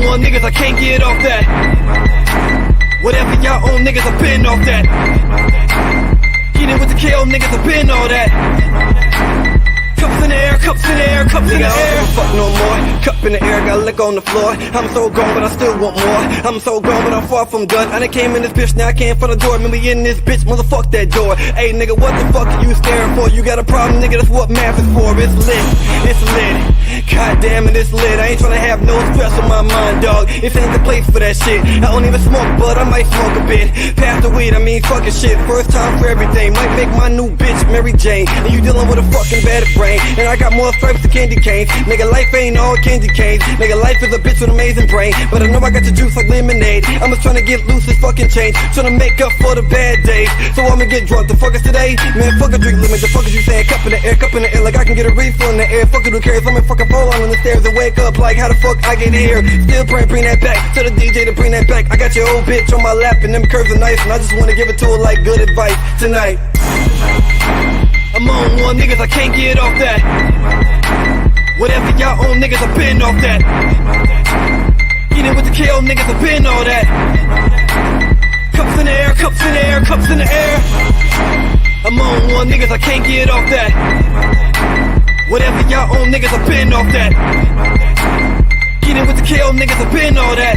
on one, niggas, I can't get off that. Whatever y'all own, niggas, I've been off that. Get in with the KO, niggas, I've been all that. Cups in the air, cups in the air, cups in the air. Fuck no more. Cup in the air, got liquor on the floor. I'm so gone, but I still want more. I'm so gone, but I'm far from done. I done came in this bitch, now I came for the door. Remember in this bitch, motherfuck that door. Hey nigga, what the fuck are you staring for? You got a problem, nigga, that's what math is for. It's lit, it's lit. God damn it, it's lit. I ain't tryna have no stress on my mind, dog. This ain't the place for that shit. I don't even smoke, but I might smoke a bit. Pass the weed, I mean fucking shit. First time for everything. Might make my new bitch Mary Jane. And you dealing with a fucking bad brain. And I got more stripes than candy canes. Nigga, life ain't all candy canes. Nigga, life is a bitch with amazing brain. But I know I got the juice like lemonade. I'm just tryna get loose as fucking change. Tryna make up for the bad days. So I'ma get drunk. The fuck is today? Man, fuck a drink limit. The fuck is you saying? Cup in the air, cup in the air. Like I can get a refill in the air. Fuck it, who cares? I'ma fucking fall on the stairs and wake up like how the fuck I get here. Still praying, bring that back. Tell the DJ to bring that back. I got your old bitch on my lap and them curves are nice. And I just wanna give it to her like good advice tonight. I'm on one, niggas, I can't get off that. Whatever y'all own, niggas, I've been off that. Get in with the KO, niggas, I've been all that. Cups in the air, cups in the air, cups in the air. I'm on one, niggas, I can't get off that. Whatever y'all own, niggas, I've been off that. Get in with the KO, niggas, I've been all that.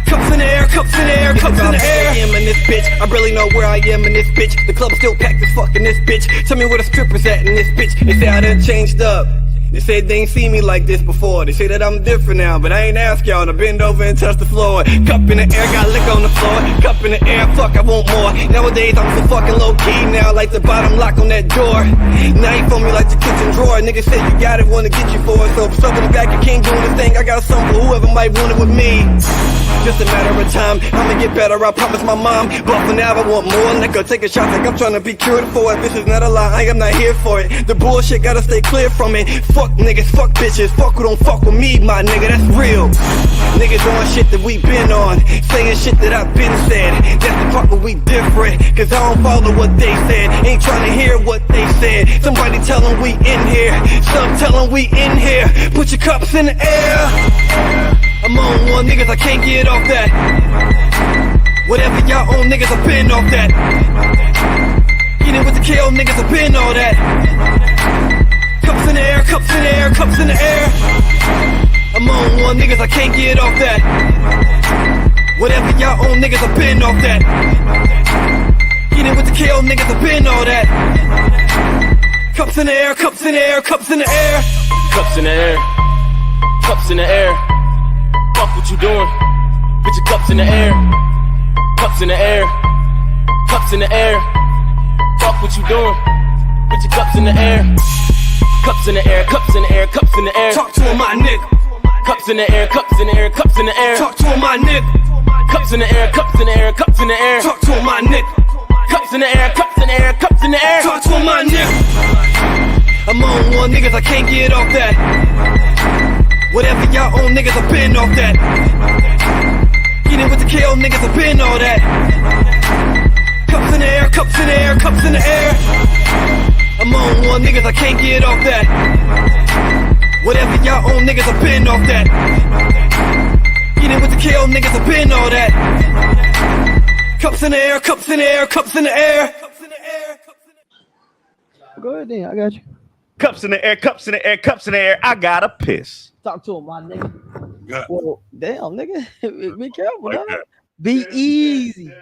Cups in the air, cups in the air, cups in the air. I am in this bitch, I barely know where I am in this bitch. The club still packed as fuck in this bitch. Tell me where the strippers at in this bitch. They say I done changed up. They said they ain't seen me like this before. They say that I'm different now, but I ain't ask y'all to bend over and touch the floor. Cup in the air, got liquor on the floor. Cup in the air, fuck, I want more. Nowadays I'm so fucking low key now, like the bottom lock on that door. Now you phone me like the kitchen drawer. Niggas say you got it, wanna get you for it. So if something back, you can't do anything. I got something for whoever might want it with me. Just a matter of time, I'ma get better, I promise my mom. But for now I want more liquor, take a shot like I'm trying to be cured for it. This is not a lie, I am not here for it. The bullshit gotta stay clear from it. Fuck niggas, fuck bitches, fuck who don't fuck with me, my nigga, that's real. Niggas on shit that we been on, saying shit that I've been said. That's the part where we different, cause I don't follow what they said. Ain't trying to hear what they said. Somebody tell them we in here, some tell them we in here. Put your cups in the air. I'm on one, niggas, I can't get off that. Whatever y'all own, niggas, I've been off that. Get in with the KO, niggas, I've been all that. Cups in the air, cups in the air, cups in the air. I'm on one, niggas, I can't get off that. Whatever y'all own, niggas, I've been off that. Get in with the KO, niggas, I've been all that. Cups in the air, cups in the air, cups in the air. Cups in the air, cups in the air. Fuck what you doing, put your cups in the air. Cups in the air, cups in the air. Fuck what you doing, put your cups in the air. Cups in the air, cups in the air, cups in the air. Talk to him, my nigga. Cups in the air, cups in the air, cups in the air. Talk to him, my nigga. Cups in the air, cups in the air, cups in the air. Talk to him, my nigga. Cups in the air, cups in the air, cups in the air. Talk to him, my nigga. I'm on one, niggas, I can't get off that. Whatever y'all own, niggas, I've been off that. Get in with the KO, niggas, I've been all that. Cups in the air, cups in the air, cups in the air. I'm on one, niggas, I can't get off that. Whatever y'all own, niggas, I've been off that. Get in with the KO, niggas, I've been all that. Cups in the air, cups in the air, cups in the air. Go ahead then, I got you. Cups in the air, cups in the air, cups in the air. I gotta piss. Talk to him, my nigga. Yeah. Well, damn, nigga. Be careful, Like dog. that. Be easy.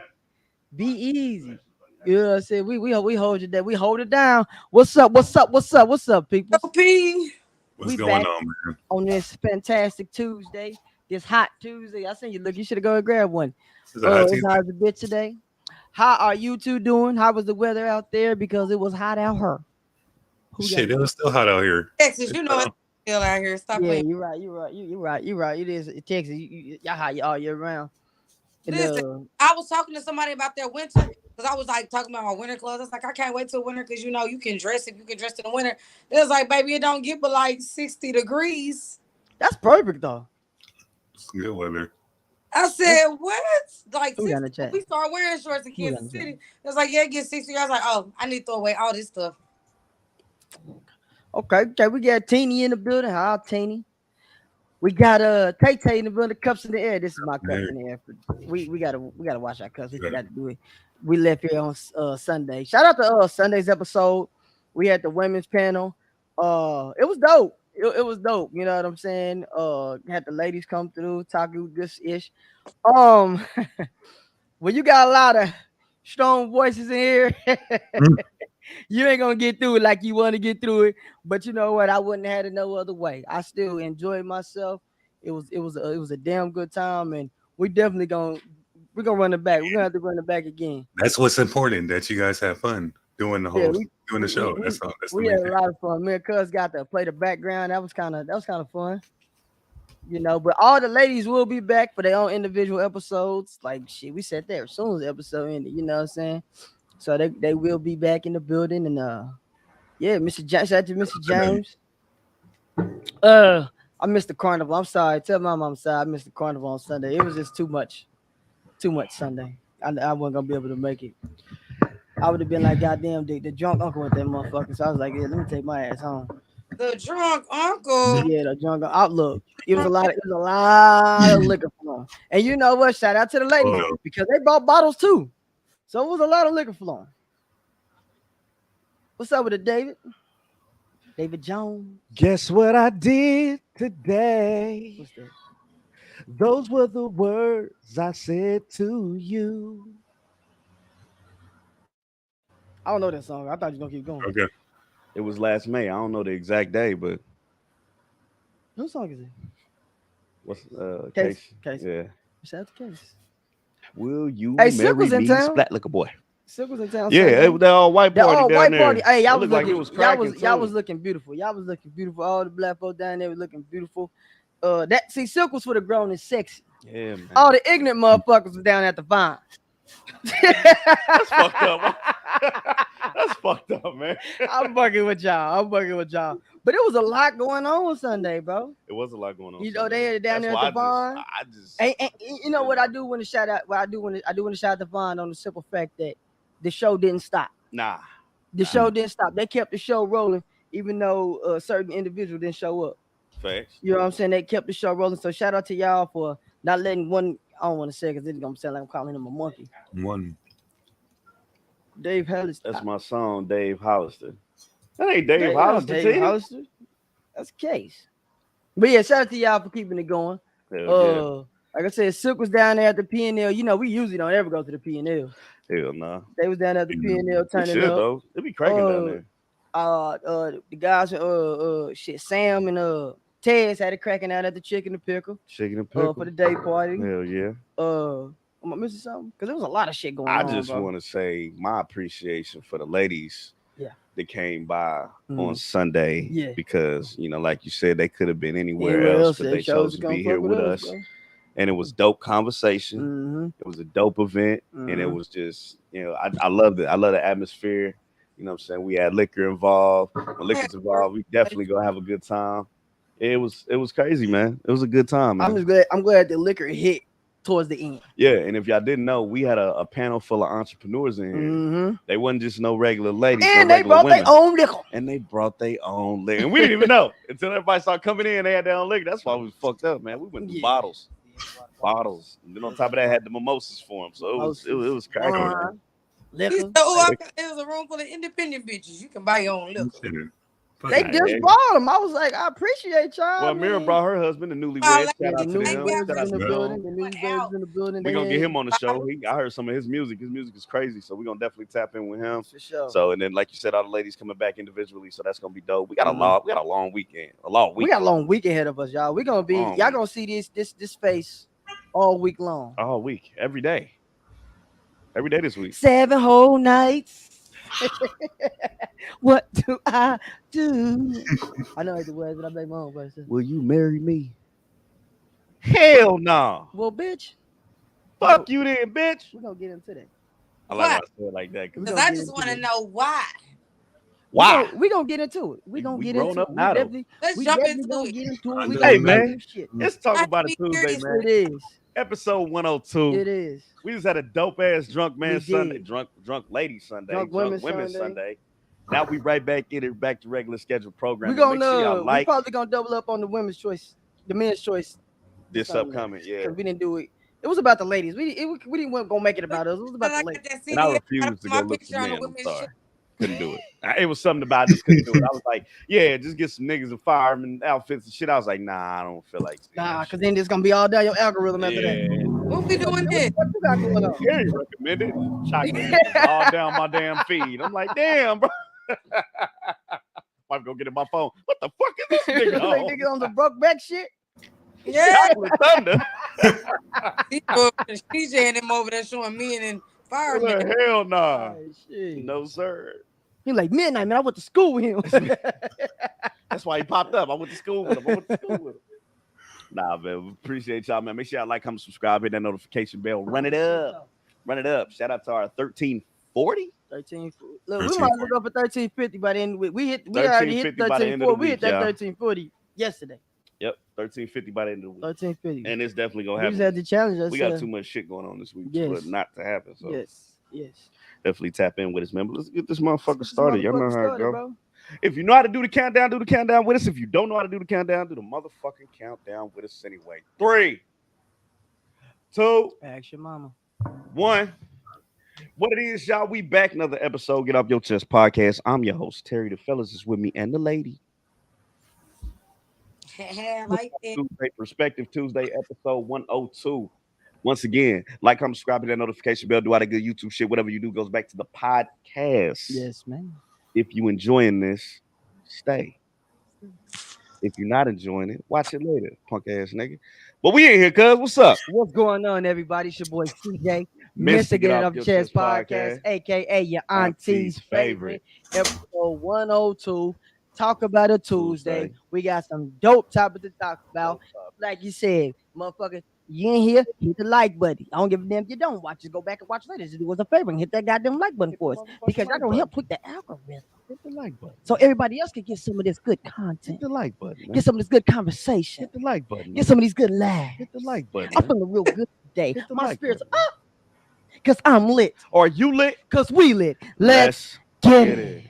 Be easy. You know what I'm saying? We hold you down. We hold it down. What's up? What's up? What's up? What's up, people? P. What's We going back on, man? on this fantastic Tuesday, this hot Tuesday. I seen you look. You should have go and grab one. It's a hot It's Tuesday. hot as a bitch today. How are you two doing? How was the weather out there? Because it was hot out here. Who got Shit, it? it was still hot out here. Texas, you know it's still out here. Stop Yeah, playing. you're right. You're right. It is Texas. Y'all hot all year round. And, Listen, I was talking to somebody about their winter because I was like talking about my winter clothes. I was like, I can't wait till winter because you know you can dress if you can dress in the winter. It was like, baby, it don't get but like 60 degrees. that's perfect though. It's good weather. I said, what? Like, Who got in the chat? we start wearing shorts in Who got in Kansas the chat? City. It was like, yeah, it gets 60. I was like, oh, I need to throw away all this stuff. Okay, we got Teeny in the building. Hi, Teeny. We got Tay in the building, cups in the air. This is my cups Yeah. in the air. We gotta watch our cups. We Yeah. forgot to do it. We left here on Sunday. Shout out to Sunday's episode. We had the women's panel. It was dope. It was dope. You know what I'm saying? Had the ladies come through, talking good ish. Well, you got a lot of strong voices in here. You ain't gonna get through it like you want to get through it. But you know what? I wouldn't have had it no other way. I still enjoyed myself. It was a damn good time, and we're gonna run it back. We're gonna have to run it back again. That's what's important, that you guys have fun doing the whole doing the show. That's all. That's the We main had a thing. lot of fun. Me and Cuz got to play the background. That was kind of fun. You know, but all the ladies will be back for their own individual episodes. Like shit, we said there as soon as the episode ended. You know what I'm saying? So they will be back in the building, and yeah, Mr. James, shout out to Mr. James. I missed the carnival. I'm sorry. Tell my mom I'm sorry. I missed the carnival on Sunday. It was just too much Sunday. I wasn't gonna be able to make it. I would have been like, goddamn, the drunk uncle with that motherfucker. So I was like, yeah, let me take my ass home. The drunk uncle. Yeah, the drunk outlook. It was a lot of liquor flowing. And you know what? Shout out to the ladies Oh. because they bought bottles too. So it was a lot of liquor flowing. What's up with it, David? David Jones. Guess what I did today? What's that? Those were the words I said to you. I don't know that song. I thought you were gonna keep going. Okay. It was last May. I don't know the exact day, but Whose song is it? what's Case. Yeah. Shout out to Case. Will you Hey, Silk marry was in me, town. Splat Liquor Boy? Silk was in town. Yeah, Sunday. that all white The party all down white there. party. Hey, y'all It was looked like looking, it was cracking. y'all was looking beautiful. Y'all was looking beautiful. All the black folks down there were looking beautiful. Silk was for the grown and sexy. Yeah, man. All the ignorant motherfuckers was down at the Vine. That's fucked up. That's fucked up, man. I'm bugging with y'all. But it was a lot going on Sunday, bro. It was a lot going on. You know, they had it down That's there at the why Vine. I just And you know what I do want to shout out? What I do want to shout out the Vine on the simple fact that the show didn't stop. nah. The show didn't stop. They kept the show rolling, even though a certain individual didn't show up. Facts. You know what I'm saying? They kept the show rolling. So shout out to y'all for not letting one. I don't want to say because it's gonna sound like I'm calling him a monkey. One. Dave Hollister. That's my song, Dave Hollister. That ain't Dave Dave Hollister. Dave T. Hollister. That's Case. But yeah, shout out to y'all for keeping it going. Hell Like I said, Silk was down there at the PNL. You know, we usually don't ever go to the PNL. yeah. Hell nah. They was down at the PNL It turning should up. though. It be cracking down there. The guys, Sam and Tez had it cracking out at the Chicken and Pickle. Chicken and pickle. For the day party. Hell yeah. Am I missing something? Because there was a lot of shit going I on. just bro. want to say my appreciation for the ladies Yeah. that came by on Mhm. Sunday. Yeah. Because, you know, like you said, they could have been anywhere Anywhere else, but they they chose to come be here fuck with us. And it was dope conversation. Mm-hmm. It was a dope event. And it Mhm. was just, you know, I loved it. I love the atmosphere. You know what I'm saying? We had liquor involved. When liquor's involved, we definitely gonna have a good time. It was crazy, man. It was a good time, man. I'm glad the liquor hit towards the end. Yeah, and if y'all didn't know, we had a panel full of entrepreneurs in here. Mm-hmm. They wasn't just no regular ladies, And no they regular brought women. their own liquor. And they brought their own liquor. And we didn't even know until everybody started coming in. They had their own liquor. That's why we was fucked up, man. We went to Yeah. bottles. And then on top of that, had the mimosas for them. So it was cracking. man. He Liquor. said, "Oh, it was a room full of independent bitches. You can buy your own liquor." They Yeah. just bought them. I was like, I appreciate y'all. Well, Mira man. brought her husband, the newlyweds. Oh, Shout Yeah, out the to new Thank them. you. babes Shout out in to the them. building. The new Went babes out. in the building. We're gonna They get had- him on the show. I heard some of his music. His music is crazy, so we're gonna definitely tap in with him. For sure. So, and then like you said, all the ladies coming back individually, so that's gonna be dope. We got Mhm. a long weekend, a long we week, got a long week ahead of us, y'all. We're gonna be Long y'all week. gonna see this face all week long. all week, every day this week. 7 whole nights. What do I do? I know the words, but I make my own verses. Will you marry me? Hell no. Well, bitch, Fuck you then, bitch. we're gonna get into that. I like how I say it like that. We Because gonna I get just into want to it. know why. Why? We gonna get into it. We We- gonna we get grown into up it. now, though. Let's We jump definitely into gonna it. get into it. Hey, We gonna do man. shit. Let's talk I about it be Tuesday, curious. man. It is. Episode 102. It is. We just had a dope ass drunk man We Sunday, did. drunk lady Sunday, Drunk drunk women women Sunday. Sunday. Now we right back in it, back to regular scheduled We programming. gonna Make sure y'all we like. probably gonna double up on the women's choice the men's choice this upcoming. Yeah, because we didn't do it. It was about the ladies. We didn't want to make it about us. It was about the ladies. and I refused to go look for men. I'm sorry. Couldn't do it. It was something about I just couldn't do it. I was like, yeah, just get some niggas in fireman outfits and shit. I was like, nah, I don't feel like because then it's gonna be all down your algorithm after that. What we doing this? What you got going on? Yeah, you recommended chocolate all down my damn feed. I'm like, damn, bro. Might go get in my phone. What the fuck is this nigga on? Nigga on the Brokeback shit? Yeah. Chocolate Thunder. She's and him over there showing me and then fireman. Hell nah. Oh, shit. No, sir. He like midnight, man. I went to school with him. That's why he popped up. I went to school with him. Nah, man. We appreciate y'all, man. Make sure y'all like, comment, subscribe, hit that notification bell. Run it up. Shout out to our 1340. 1340. Look, we might look up at 1350 by the end. We already hit 1340. We hit that 1340 yesterday. Yep, 1350 by the end of the week. 1350. And it's definitely gonna We happen. just had to challenge us. We got too much shit going on this week for it not to happen. So yes. Definitely tap in with us, man. But let's get this motherfucker started. Y'all know how it go. Bro. If you know how to do the countdown, do the countdown with us. If you don't know how to do the countdown, do the motherfucking countdown with us anyway. 3, 2, Ask your mama. 1. What it is, y'all? We back another episode. Get Off Your Chest podcast. I'm your host, Terry. The fellas is with me and the lady. Like it. Tuesday Perspective Tuesday, episode 102. Once again, like, comment, subscribe, hit that notification bell, do all that good YouTube shit. Whatever you do goes back to the podcast. Yes, man. If you enjoying this, stay. If you're not enjoying it, watch it later, punk ass nigga. But we in here, cuz. What's up? What's going on, everybody? It's your boy CJ. Mr. Get It Off Your Chest podcast, aka your auntie's favorite. Episode 102. Talk about a Tuesday. We got some dope topics to talk about. Like you said, motherfucker, you in here, hit the like button. I don't give a damn if you don't watch. Just go back and watch later. Just do us a favor and hit that goddamn like button for us. Because y'all gonna help with the algorithm. Hit the like button. So everybody else can get some of this good content. Hit the like button. Man. Get some of this good conversation. Hit the like button. Get some of these good laughs. Hit the like button. I'm feeling real good today. My like spirits are up. Because I'm lit. Are you lit? Because we lit. Let's get it.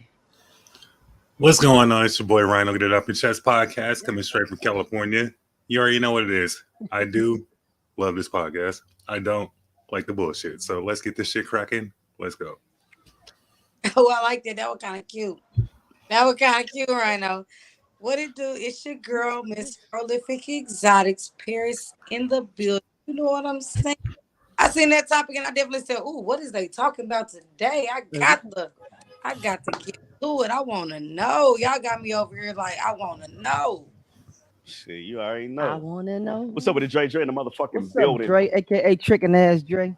What's going on? It's your boy Rhino. Get It Up Your Chest podcast coming straight from California. You already know what it is. I do love this podcast. I don't like the bullshit. So let's get this shit cracking. Let's go. Oh, I like that. That was kind of cute. Rhino. What it do? It's your girl, Miss Prolific Exotics, Paris in the building. You know what I'm saying? I seen that topic and I definitely said, "Ooh, what is they talking about today?" I got to get to it. I want to know. Y'all got me over here like I want to know. Shit, you already know. I want to know. What's up with the Dre in the motherfucking What's building? Up, Dre, aka tricking ass Dre.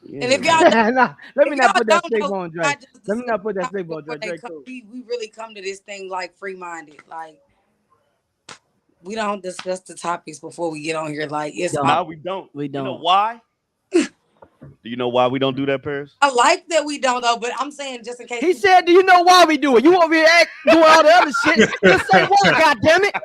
Yeah. And if y'all nah, let me not put that don't sleep know, on Dre. Let me not put that sleep on Dre. We really come to this thing like free-minded. Like we don't discuss the topics before we get on here. Like it's No, we don't. We don't. You know why? Do you know why we don't do that, Paris? I like that we don't though, but I'm saying just in case. He said, "Do you know why we do it? You over here doing all the other shit? Just say what, goddammit."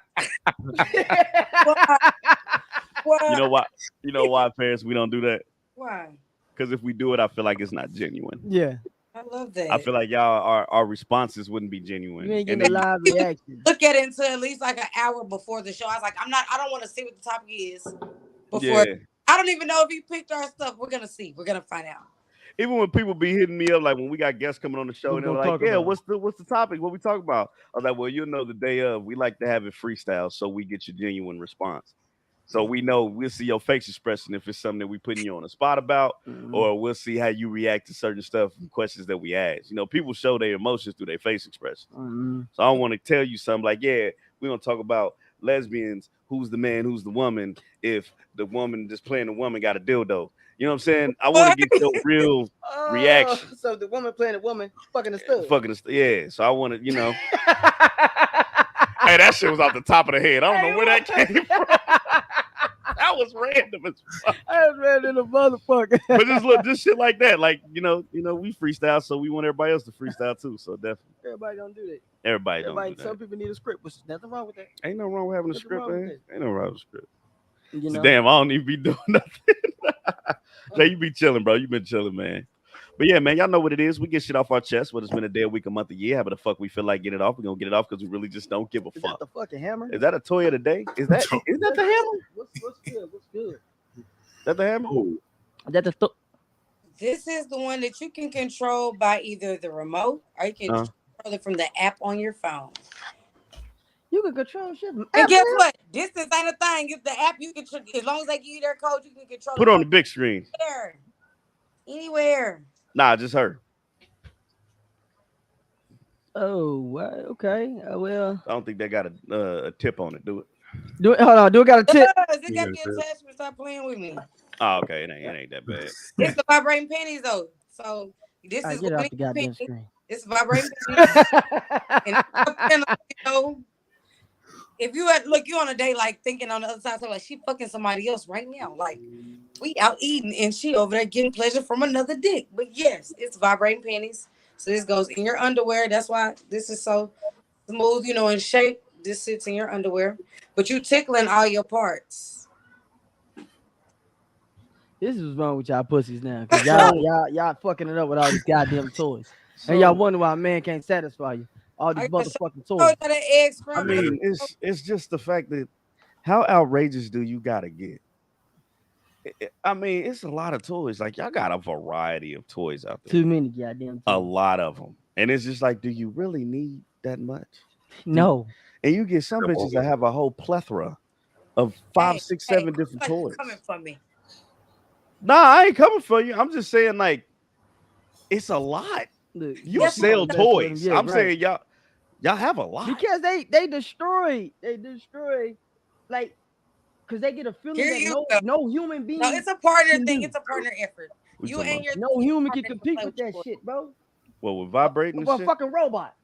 You know why? You know why, Paris? We don't do that. Why? Because if we do it, I feel like it's not genuine. Yeah, I love that. I feel like our responses wouldn't be genuine. you ain't And getting a then- live reaction. Look at it until at least like an hour before the show. I was like, I don't want to see what the topic is before. Yeah. I don't even know if he picked our stuff. We're gonna see. We're gonna find out. Even when people be hitting me up, like when we got guests coming on the show, and they're like, "Yeah, what's the topic? What we talk about?" I was like, "Well, you know, the day of, we like to have it freestyle, so we get your genuine response. So we know we'll see your face expression if it's something that we putting you on the spot about, or we'll see how you react to certain stuff and questions that we ask. You know, people show their emotions through their face expression. So I want to tell you something like, yeah, we're gonna talk about lesbians. Who's the man? Who's the woman? If the woman just playing the woman got a dildo." You know what I'm saying? I want to get your real reaction. So the woman playing the woman fucking the stud. Yeah. So I want to, you know. Hey, that shit was off the top of the head. I don't know where that came from. That was random as fuck. I was ready to motherfucker. But just look, just shit like that. Like, you know, we freestyle, so we want everybody else to freestyle too. So definitely. Everybody don't do that. Everybody don't do that. Some people need a script, which nothing wrong with that. Ain't no wrong with having a script, man. Ain't no wrong with a script. You know? Damn, I don't even be doing nothing. Jay, you be chilling, bro. You been chilling, man. But yeah, man, y'all know what it is. We get shit off our chest, whether it's been a day, a week, a month, a year. However the fuck we feel like getting it off, we're gonna get it off because we really just don't give a Is that fuck. the fucking hammer? Is that a toy of the day? Is that the hammer? What's good? What's good? Is that the hammer? Oh, Is that the This is the one that you can control by either the remote or you can control it from the app on your phone. you can control shit. And guess what? Distance ain't a thing. It's the app you can, as long as they give you their code, you can control Put it it on the big screen. anywhere. Nah, just her. Oh, what? Okay. Well, I don't think they got a tip on it. Do it. do it. Hold on. Do it got a tip? It got the attachment. Stop playing with me. Oh, okay. It ain't that bad. It's the vibrating panties though. So this is Get what off the goddamn screen. it's vibrating panties. And, you know, if you you on a day like thinking on the other side, so like she fucking somebody else right now. Like we out eating and she over there getting pleasure from another dick. But yes, it's vibrating panties. So this goes in your underwear. That's why this is so smooth, in shape. This sits in your underwear. But you tickling all your parts. This is what's wrong with y'all pussies now. Cause y'all fucking it up with all these goddamn toys. And y'all wonder why a man can't satisfy you. All these motherfucking toys. I mean, it's just the fact that how outrageous do you gotta get? I mean, it's a lot of toys. Like y'all got a variety of toys out there. Too many goddamn toys. A lot of them. And it's just like, do you really need that much? No. And you get some bitches that have a whole plethora of 5, 6, 7 different toys. Coming for me. Nah, I ain't coming for you. I'm just saying, like, it's a lot. Look, You sell toys. Yeah, I'm right. saying y'all have a lot. Because they destroy, like, because they get a feeling that no human being. No, it's a partner can thing. do. It's a partner effort. What You talking and your No human can partner compete play with that you. shit, bro. Well, with vibrating and What a shit. fucking robot.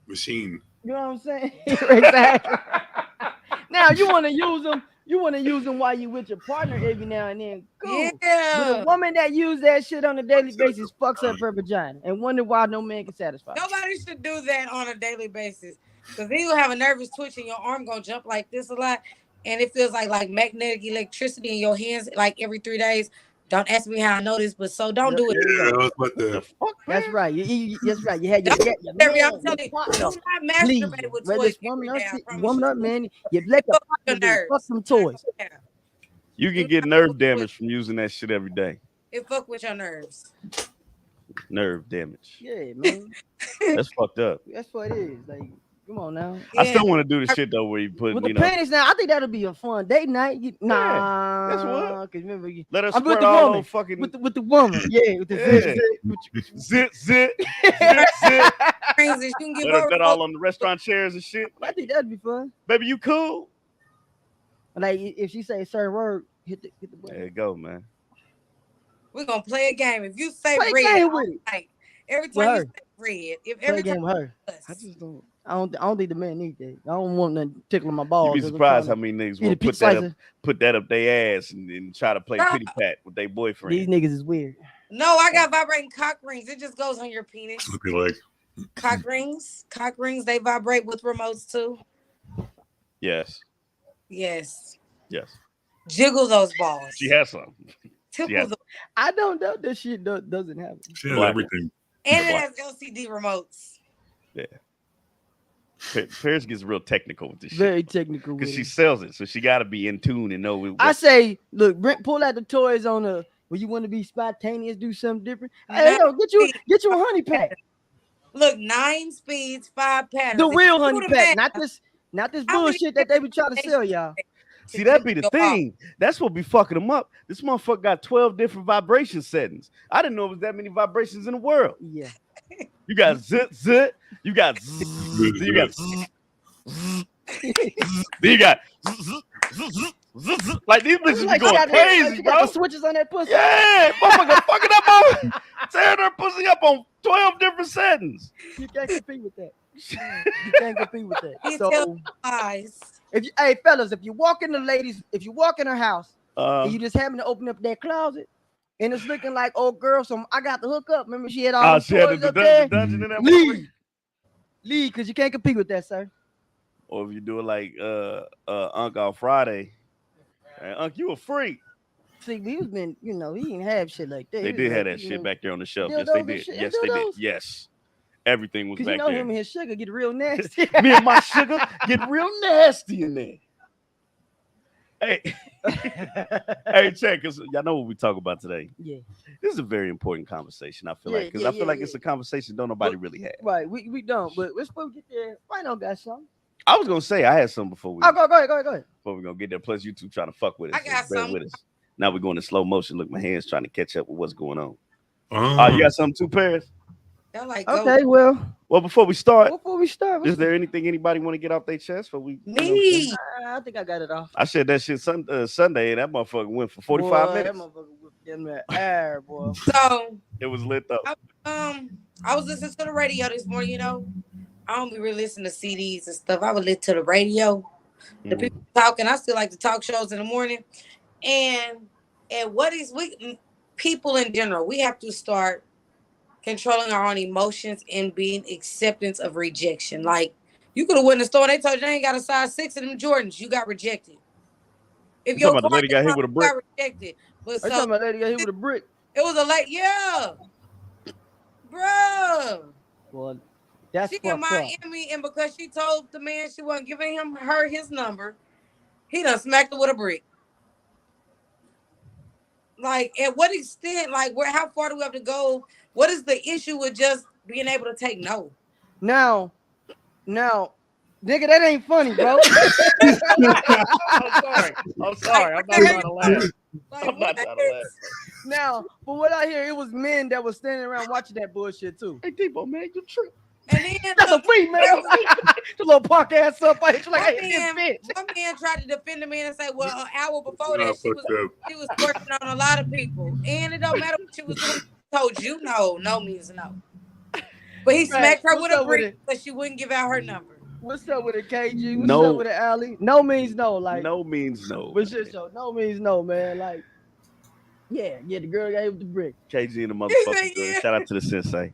machine. You know what I'm saying? Exactly. Now you want to use them. You want to use them while you with your partner every now and then. Cool. But Yeah. a woman that use that shit on a daily basis fucks up her vagina and wonder why no man can satisfy. Nobody should do that on a daily basis. Because then you'll have a nervous twitch and your arm gonna jump like this a lot. And it feels like magnetic electricity in your hands like every 3 days. Don't ask me how I know this, but so don't do it. Yeah, I was about to. That's right. That's right. You had your I'm telling you, do not masturbate with whether toys. it's woman or every day, I promise woman you. or man, you let the Fuck your partner nerves. fuck some toys. Yeah. You can get nerve damage from using that shit every day. It fuck with your nerves. Nerve damage. Yeah, man. That's fucked up. That's what it is. Like, come on now. I still want to do the shit though where you put, With the panties now, I think that'll be a fun date night. Nah, that's what. Cause remember, let us I'm with squirt the all woman. on fucking With the woman. Yeah, with the zit, zit, zit. Crazy. You can give Let her her nut all on the restaurant chairs and shit. I think that'd be fun. Baby, you cool? Like if she say certain word, hit the button. There you go, man. We're gonna play a game. If you say Play a red, game with it. like, every With time you her. say red, if Play every a game time with her. I just don't. I don't think the man need that. I don't want nothing tickling my balls. You'd be surprised how many niggas will put that up their ass and try to play pity pat with their boyfriend. These niggas is weird. No, I got vibrating cock rings. It just goes on your penis. Look like Cock rings, they vibrate with remotes too. Yes. Yes. Yes. Jiggle those balls. She has some. Tickle has- them. I don't know that shit doesn't happen. she has Black. everything. And it has LCD remotes. Yeah. Paris gets real technical with this shit. Very technical. Because With she it. sells it, so she got to be in tune and know. I say, look, pull out the toys on the when you want to be spontaneous, do something different. Hey, yo, get you a honey pack. Look, 9 speeds, 5 patterns. The If real you honey do the pack, math, not this How many bullshit that they be trying to sell y'all. See, that be the thing. That's what be fucking them up. This motherfucker got 12 different vibration settings. I didn't know it was that many vibrations in the world. Yeah. You got zit, zit. You got zzz, you got zzz, zzz, then you got zzz, zzz, zzz, zzz, zzz. Like these bitches be going crazy, you bro. got the switches on that pussy. Yeah, motherfucker fucking up on tearing her pussy up on 12 different settings. You can't compete with that. You can't compete with that. He So tells lies. hey fellas, if you walk in her house Uh, and you just happen to open up that closet and it's looking like old girl, so I got the hook up. Remember she had all the she had toys the up there. dungeon in that motherfucker. Leave, because you can't compete with that, sir. Or if you do it like Unc on Friday. Hey, Unc, you a freak. See, we was been, he didn't have shit like that. They did have that shit back there on the shelf. Yes, they did. Yes, they did. Yes. Everything was back there. Him and his sugar get real nasty. Me and my sugar get real nasty in there. Hey, hey, check, because y'all know what we talk about today. Yeah. This is a very important conversation, I feel like, because I feel like it's a conversation don't nobody really have. Right, we don't, but let's get there. Rhino got something. I was going to say, I had something before we... Oh, go ahead. Before we're going to get there. Plus, you two trying to fuck with us. I got something. With us. Now we're going in slow motion. Look, my hand's trying to catch up with what's going on. You got something too, Paris? Okay, well, before we start, is there anything anybody want to get off their chest? Me. I think I got it off. I said that shit Sunday, and that motherfucker went for 45 minutes. That motherfucker whipped them that air, boy. So it was lit up. I was listening to the radio this morning. I don't be really listening to CDs and stuff. I would listen to the radio. The people talking. I still like to talk shows in the morning. And what is people in general? We have to start controlling our own emotions and being acceptance of rejection. Like, you could have went in the store and they told you they ain't got a size 6 in them Jordans. You got rejected. If your the lady got hit with a brick. Got rejected. But talking about lady got hit with a brick. It was a lady, yeah. Bruh. Well, that's she in Miami, and because she told the man she wasn't giving her his number, he done smacked her with a brick. Like, at what extent? Like, how far do we have to go? What is the issue with just being able to take no? Now, nigga, that ain't funny, bro. I'm sorry. I'm not trying to laugh. I'm not trying to laugh. Now, but what I hear, it was men that was standing around watching that bullshit too. Hey, Debo, man, you true. And then that's a free man. The little punk ass up. Like, my man tried to defend the man and say, well, an hour before that, she was working on a lot of people. And it don't matter what she was doing. Told you no means no. But he smacked her with a brick because she wouldn't give out her number. What's up with it, KG? What's up with it, Allie? No means no. Like, no means no. But shit, so no means no, man. Like, yeah, the girl got hit with the brick. KG and the motherfucker. Yeah. Shout out to the sensei.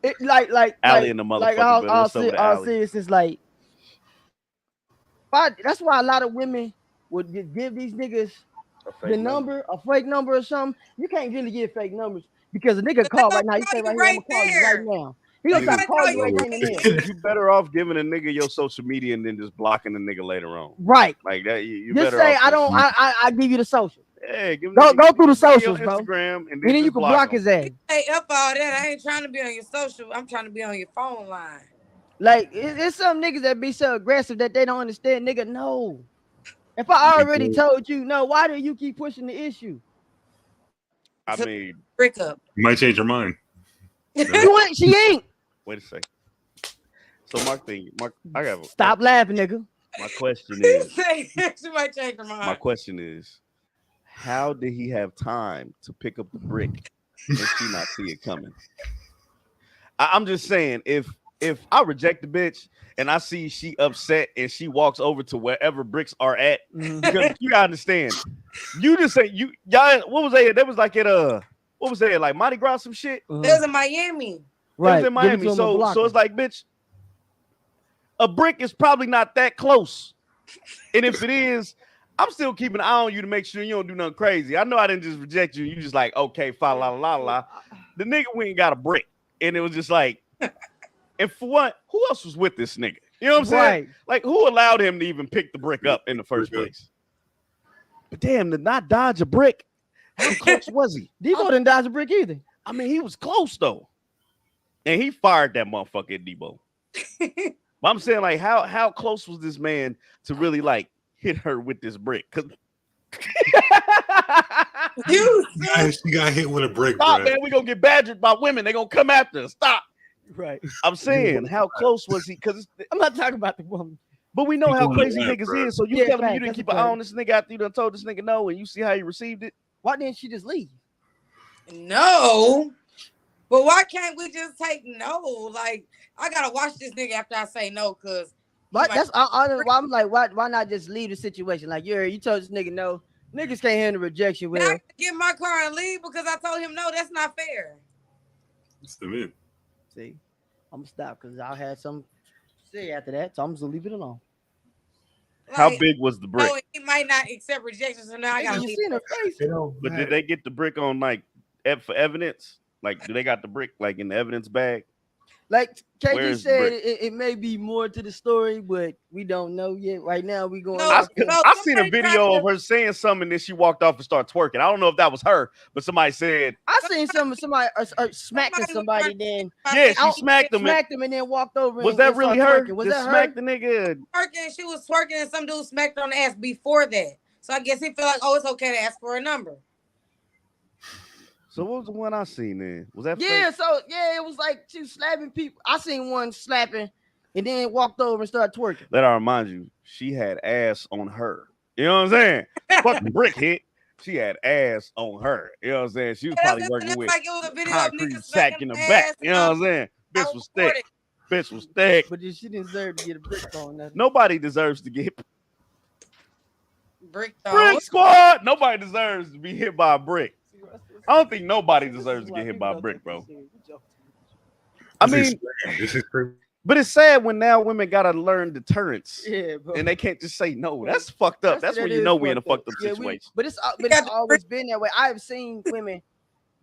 Allie and the motherfucker. All seriousness, like, that's why a lot of women would give these niggas the number, a fake number or something. You can't really give fake numbers because a nigga call right now. You say right here, I'm gonna call you right now. He gonna try to call you right there. You better off giving a nigga your social media and then just blocking the nigga later on. Right. Like that. You just better say I give you the social. Yeah, go through the socials, bro. Instagram, and then you can block his ass. Hey, up all that. I ain't trying to be on your social. I'm trying to be on your phone line. Like, it's some niggas that be so aggressive that they don't understand. Nigga, no. If I already told you no, why do you keep pushing the issue? I mean, break up. You might change your mind. She ain't. Wait a second. So I got stop laughing, nigga. My question is, she might change her mind. My question is, how did he have time to pick up the brick and she not see it coming? I'm just saying, if I reject the bitch and I see she upset and she walks over to wherever bricks are at, because you gotta understand, you just say y'all. What was that? That was like at what was that? Like Mardi Gras some shit. It was in Miami. Right. It was in Miami. So it's like, bitch, a brick is probably not that close, and if it is, I'm still keeping an eye on you to make sure you don't do nothing crazy. I know I didn't just reject you. You just like, okay, fa la la la. The nigga went and got a brick, and it was just like, and for what? Who else was with this nigga? You know what I'm saying? Right. Like, who allowed him to even pick the brick up in the first place? But damn, to not dodge a brick, how close was he? Debo didn't dodge a brick either. I mean, he was close though, and he fired that motherfucker at Debo. But I'm saying, like, how close was this man to really like hit her with this brick? Cause she got hit with a brick. Stop, man. We gonna get badgered by women. They gonna come after us. Stop. Right. I'm saying, how close was he? Because I'm not talking about the woman. But we know how crazy niggas is. So you telling me you didn't keep an eye on this nigga after you done told this nigga no, and you see how he received it? Why didn't she just leave? No. But why can't we just take no? Like, I gotta watch this nigga after I say no, cause that's I'm like, why not just leave the situation? Like, you told this nigga no. Niggas can't handle rejection. Well, I get in my car and leave because I told him no. That's not fair. It's the man. See, I'm gonna stop because I had some say after that, so I'm just gonna leave it alone. How big was the brick? he might not accept rejection, so now I gotta You leave. seen her face. It don't But matter. did they get the brick on like for evidence? Like, do they got the brick like in the evidence bag? Like KG Where's said, Brick? it may be more to the story, but we don't know yet. Right now, we going. No, I, off no, I seen a somebody video tried of her saying something, and then she walked off and started twerking. I don't know if that was her, but somebody said, I seen somebody smacking somebody, then yeah, she smacked him. smacked him, and then walked over. Was and that really her? twerking. Was Just that her? smacked the nigga. twerking. She was twerking, and some dude smacked her on the ass before that. So I guess he felt like, oh, it's okay to ask for a number. So what was the one I seen then? Was that Yeah, fake? so yeah, it was like she was slapping people. I seen one slapping and then walked over and started twerking. Let I remind you, she had ass on her. You know what I'm saying? Fucking brick hit. She had ass on her. You know what I'm saying? She was probably working with like it was a video concrete of sack in the back. You know what I'm saying? Bitch was thick. Bitch was thick. But she didn't deserve to get a brick on that. Nobody deserves to get hit. Brick Brick squad. Nobody deserves to be hit by a brick. I don't think nobody deserves to get hit by a brick, bro. I mean, this is crazy. but it's sad when now women gotta learn deterrence. Yeah, bro. And they can't just say no. That's fucked up. That's when you know we in a fucked up situation. But it's always been that way. I've seen women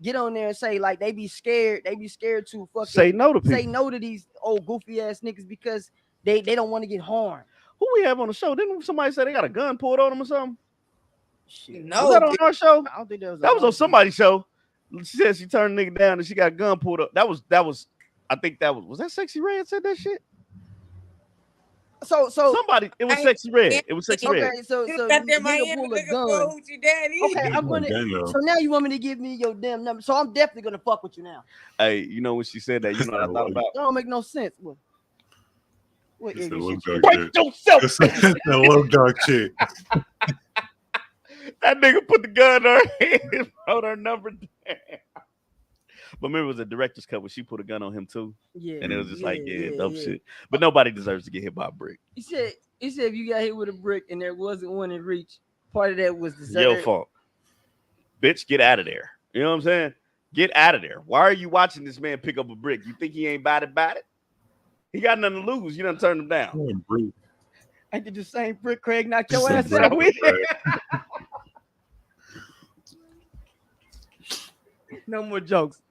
get on there and say like they be scared. They be scared to fucking Say no to people. say no to these old goofy ass niggas because they don't want to get harmed. Who we have on the show? Didn't somebody say they got a gun pulled on them or something? Shit. No, Was that on our show? I don't think that That was on somebody's show. She said she turned the nigga down and she got a gun pulled up. That was I think that was that Sexy Red said that shit? So Somebody, it was Sexy Red. It was Sexy Red. okay, so You so got you that Miami pull a nigga gun. for hoochie daddy. Okay, I'm gonna. So now you want me to give me your damn number? So I'm definitely gonna fuck with you now. Hey, you know when she said that, you know what I thought about? That don't make no sense. What It's the ignorant little shit dog you- Break shit. yourself. It's the little dog shit. That nigga put the gun on her head and wrote her number down. But remember, it was a director's cut where she put a gun on him too. Yeah, And it was just like, yeah, dope yeah. shit. But nobody deserves to get hit by a brick. He said if you got hit with a brick and there wasn't one in reach, part of that was the Your fault. Bitch, get out of there. You know what I'm saying? Get out of there. Why are you watching this man pick up a brick? You think he ain't about it? He got nothing to lose. You done turned him down. I did the same brick, Craig. Knock your Some ass brick, out with it. right. No more jokes.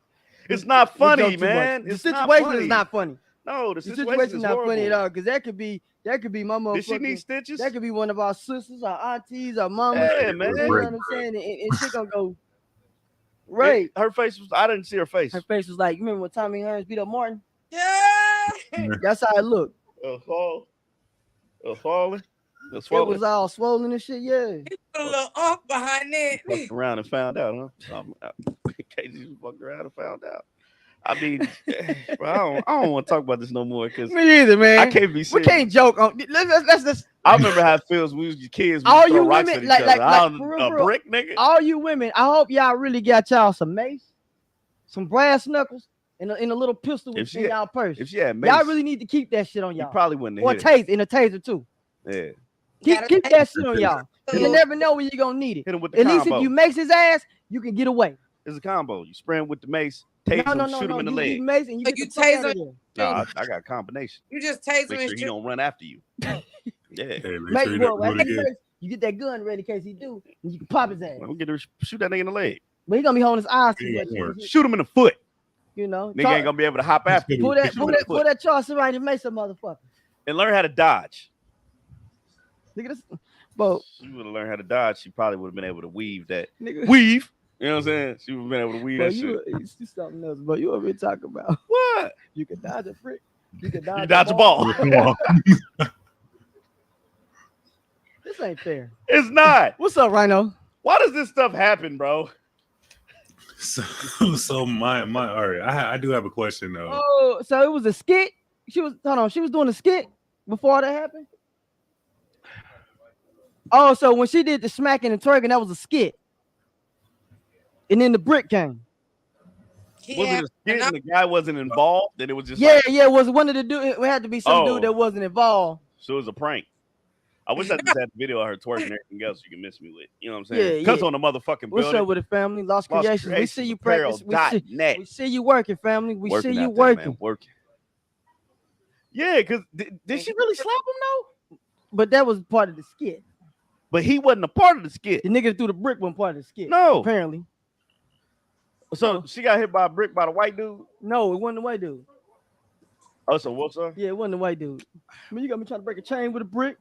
It's not We funny, joke too much. man. The It's not situation funny. is not funny. No, the The situation situation is not funny at horrible. all because that could be my motherfucker. Did she need stitches? That could be one of our sisters, our aunties, our mamas. Yeah, man. You know what I'm saying? And she gonna go right. Her face was. I didn't see her face. Her face was like, you remember when Tommy Hearns beat up Martin? Yeah. That's how it looked. Falling. It was all swollen and shit. Yeah. He put a little ump behind it. Fucked around and found out, huh? KG fucked around and found out. I mean, bro, I don't want to talk about this no more because Me either, man. I can't be We serious. can't joke on. Let's just. I remember how it feels when we was kids. We All used to throw you rocks women, at each like- other. like- I don't- for real, a bro. brick, nigga. All you women, I hope y'all really got y'all some mace, some brass knuckles, and a little pistol If she in had- y'all purse. If she had mace, Y'all really need to keep that shit on you y'all. probably wouldn't Or have hit taser, and a taser too. it. Keep that shit on y'all. You Little- never know when you're gonna need it. Hit him with the At least combo. if you mace his ass, you can get away. It's a combo. You spray him with the mace, tase No, him, shoot him in the you leg. mace and you Like get you the fuck out of taser- there. No, I got a combination. You just tase him Make and sure he shoot. don't run after you. Yeah. Hey, make Make, sure you well, don't do it again. first, you get that gun ready in case he do, and you can pop his ass. We'll get her, shoot that nigga in the leg. But he gonna be holding his eyes too Yeah, much. yeah. Shoot him in the foot. You know, Nigga ain't gonna be able to hop after you. pull that, Shoot him pull in the that, pull foot. that Charles right and mace a motherfucker. And learn how to dodge. Look at this, bro. She would have learned how to dodge. She probably would have been able to weave that. Nigga, Weave. You know what I'm saying? She would have been able to weave bro, that shit. you something else, but you already talking about What? you can dodge a brick, you can dodge, You dodge a ball. Come on. This ain't fair. It's not. What's up, Rhino? Why does this stuff happen, bro? So my all right. I do have a question though. Oh, so it was a skit. She was doing a skit before that happened. Oh, so when she did the smacking and twerking, that was a skit. And then the brick came. He Was had it a skit enough- and the guy wasn't involved? Then it was just Yeah, like, yeah, it was one of the dude. It had to be some Oh. dude that wasn't involved. so it was a prank. I wish I just had the video of her twerking and everything else you can miss me with. You know what I'm saying? Yeah, Because yeah. on the motherfucking What's building. up with the family? Lost Lost Creations. We see you practice. Apparel.net. We see you working, family. We Working see you out there, working. man, working. Yeah, because did she really slap him though? But that was part of the skit. but he wasn't a part of the skit. The nigga that threw the brick wasn't part of the skit. No. Apparently. So she got hit by a brick by the white dude? No, it wasn't the white dude. Oh, so what's up? Yeah, it wasn't the white dude. I mean, you got me trying to break a chain with a brick.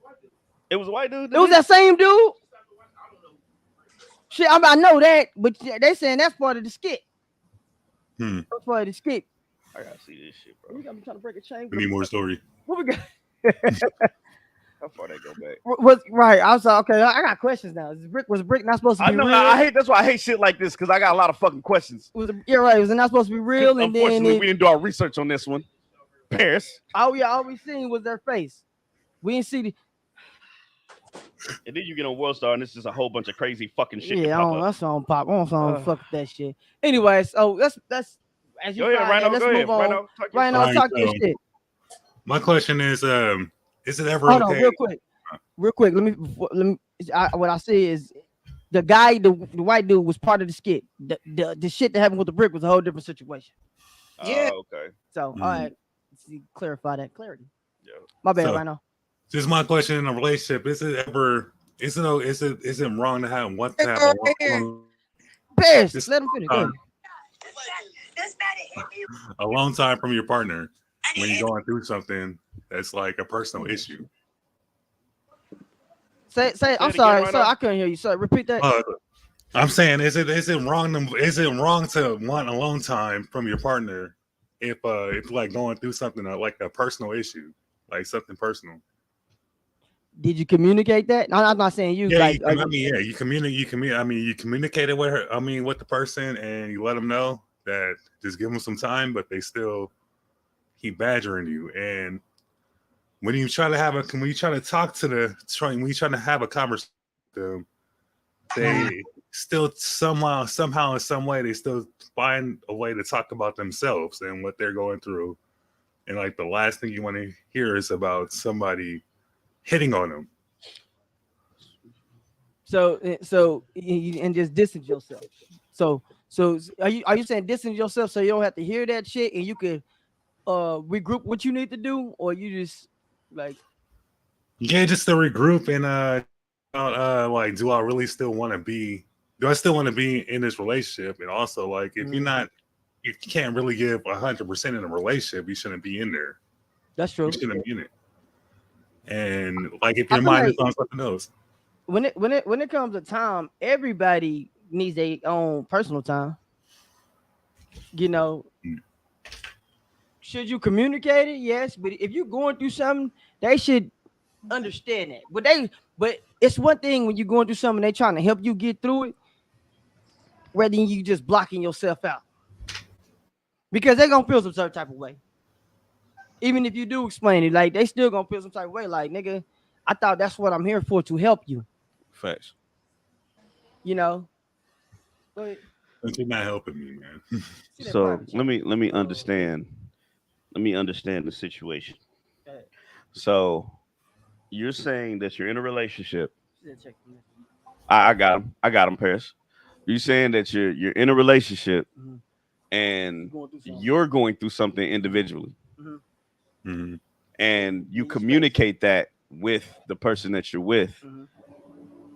It was a white dude? It was that same dude? Shit, I know that, but they saying that's part of the skit. That's part of the skit. I gotta see this shit, bro. You got me trying to break a chain. We need more story. What we got? How far they go back? Was right. I was like, okay, I got questions now. Was brick not supposed to be I know. real? I hate. That's why I hate shit like this because I got a lot of fucking questions. You're right. Was it not supposed to be real? And unfortunately, then we didn't do our research on this one. Paris. All we seen was their face. We didn't see the. And then you get on World Star, and it's just a whole bunch of crazy fucking shit. Yeah, that's on pop. I don't fuck with that shit. Anyway, so that's as you go ahead, Rhino. let's Go move ahead. on. Rhino, Talk your shit. My question is it ever Hold okay? on, real quick. Let me. What I say is, the guy, the white dude, was part of the skit. The shit that happened with the brick was a whole different situation. Yeah. Okay. So, all right, let's clarify that clarity. Yeah. My bad, So, Rhino. This is my question in a relationship. Is it wrong to have one to have Paris, Just, let him finish. Go ahead. a long time from your partner when you're going through something that's like a personal issue? Say. I'm sorry, sir. I couldn't hear you. Sorry, repeat that. I'm saying, is it wrong to want alone time from your partner if like going through something like a personal issue, like something personal? Did you communicate that? No, I'm not saying you. Yeah, like, you communicate. I mean, you communicated with her. I mean, with the person, and you let them know that just give them some time, but they still keep badgering you. And when you try to have a conversation, they still somehow in some way they still find a way to talk about themselves and what they're going through. And like the last thing you want to hear is about somebody hitting on them. So and just distance yourself. So are you saying distance yourself so you don't have to hear that shit and you could regroup what you need to do, or you just like just to regroup and like do I still want to be in this relationship? And also, like, if you can't really give 100% in a relationship, you shouldn't be in there. That's true. You shouldn't be in it. And like, if your mind is on something else, when it comes to time, everybody needs their own personal time. You know, should you communicate it? Yes, but if you're going through something, they should understand that. But it's one thing when you're going through something, they trying to help you get through it, rather than you just blocking yourself out, because they're gonna feel some certain type of way. Even if you do explain it, like, they still gonna feel some type of way. Like, nigga, I thought that's what I'm here for, to help you. Facts. You know. But you're not helping me, man. So let me understand. Let me understand the situation. So you're saying that you're in a relationship. I got him, Paris. You're saying that you're in a relationship, and you're going through something individually. And you communicate that with the person that you're with,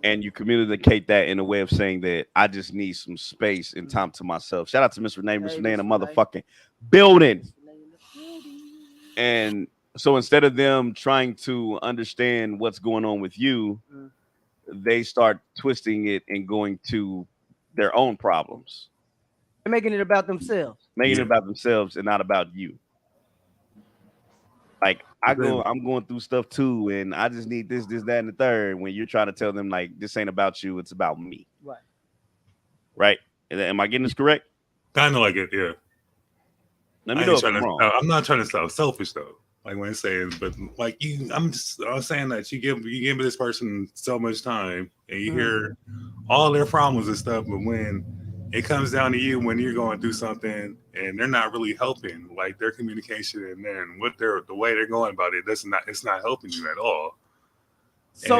and you communicate that in a way of saying that I just need some space and time to myself. Shout out to Miss Renee. Miss Renee in a motherfucking building. And so instead of them trying to understand what's going on with you, they start twisting it and going to their own problems. They're making it about themselves. Making it about themselves and not about you. Like, I'm going through stuff too, and I just need this, that, and the third. When you're trying to tell them, like, this ain't about you, it's about me. Right? Am I getting this correct? Kind of like it, yeah. Let me know if I'm wrong. I'm not trying to sound selfish though. Like when I say, but like I'm saying that you give this person so much time, and you hear all their problems and stuff, but when it comes down to you, when you're going through something and they're not really helping, like their communication and then the way they're going about it, it's not helping you at all. So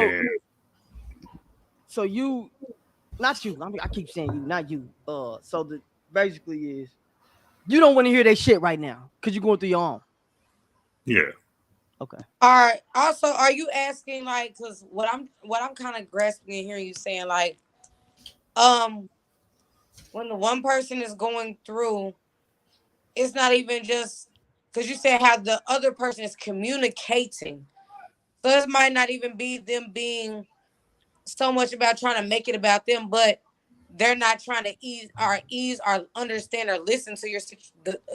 you, not you. I keep saying you, not you. So the basically is, you don't want to hear that shit right now because you're going through your own. Yeah. Okay. All right. Also, are you asking like, because what I'm kind of grasping and hearing you saying like, when the one person is going through, it's not even just because you said how the other person is communicating. So it might not even be them being so much about trying to make it about them, but they're not trying to ease or understand or listen to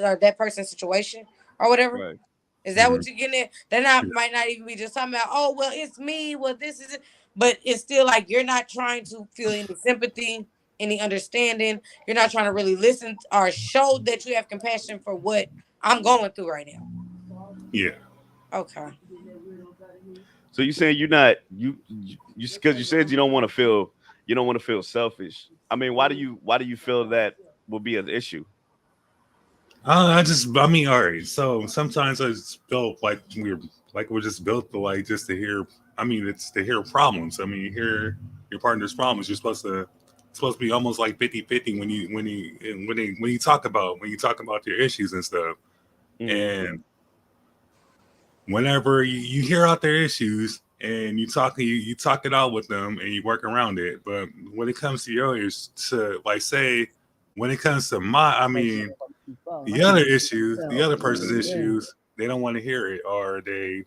or that person's situation or whatever. Right. Is that what you're getting at? They're not might not even be just talking about, oh well, it's me. Well, this is it. But it's still like you're not trying to feel any sympathy, any understanding. You're not trying to really listen or show that you have compassion for what I'm going through right now. Yeah. Okay. So you saying you're not you because you said you don't want to feel selfish. I mean, why do you feel that will be an issue? I mean, all right. So sometimes I just felt like we're just built to like just to hear. I mean, it's to hear problems. I mean, you hear your partner's problems. You're supposed to be almost like 50-50 when you talk about your issues and stuff. And whenever you hear out their issues and you talk it out with them and you work around it, but when it comes to yours, to like say when it comes to the other issues, the other person's issues, they don't want to hear it, or they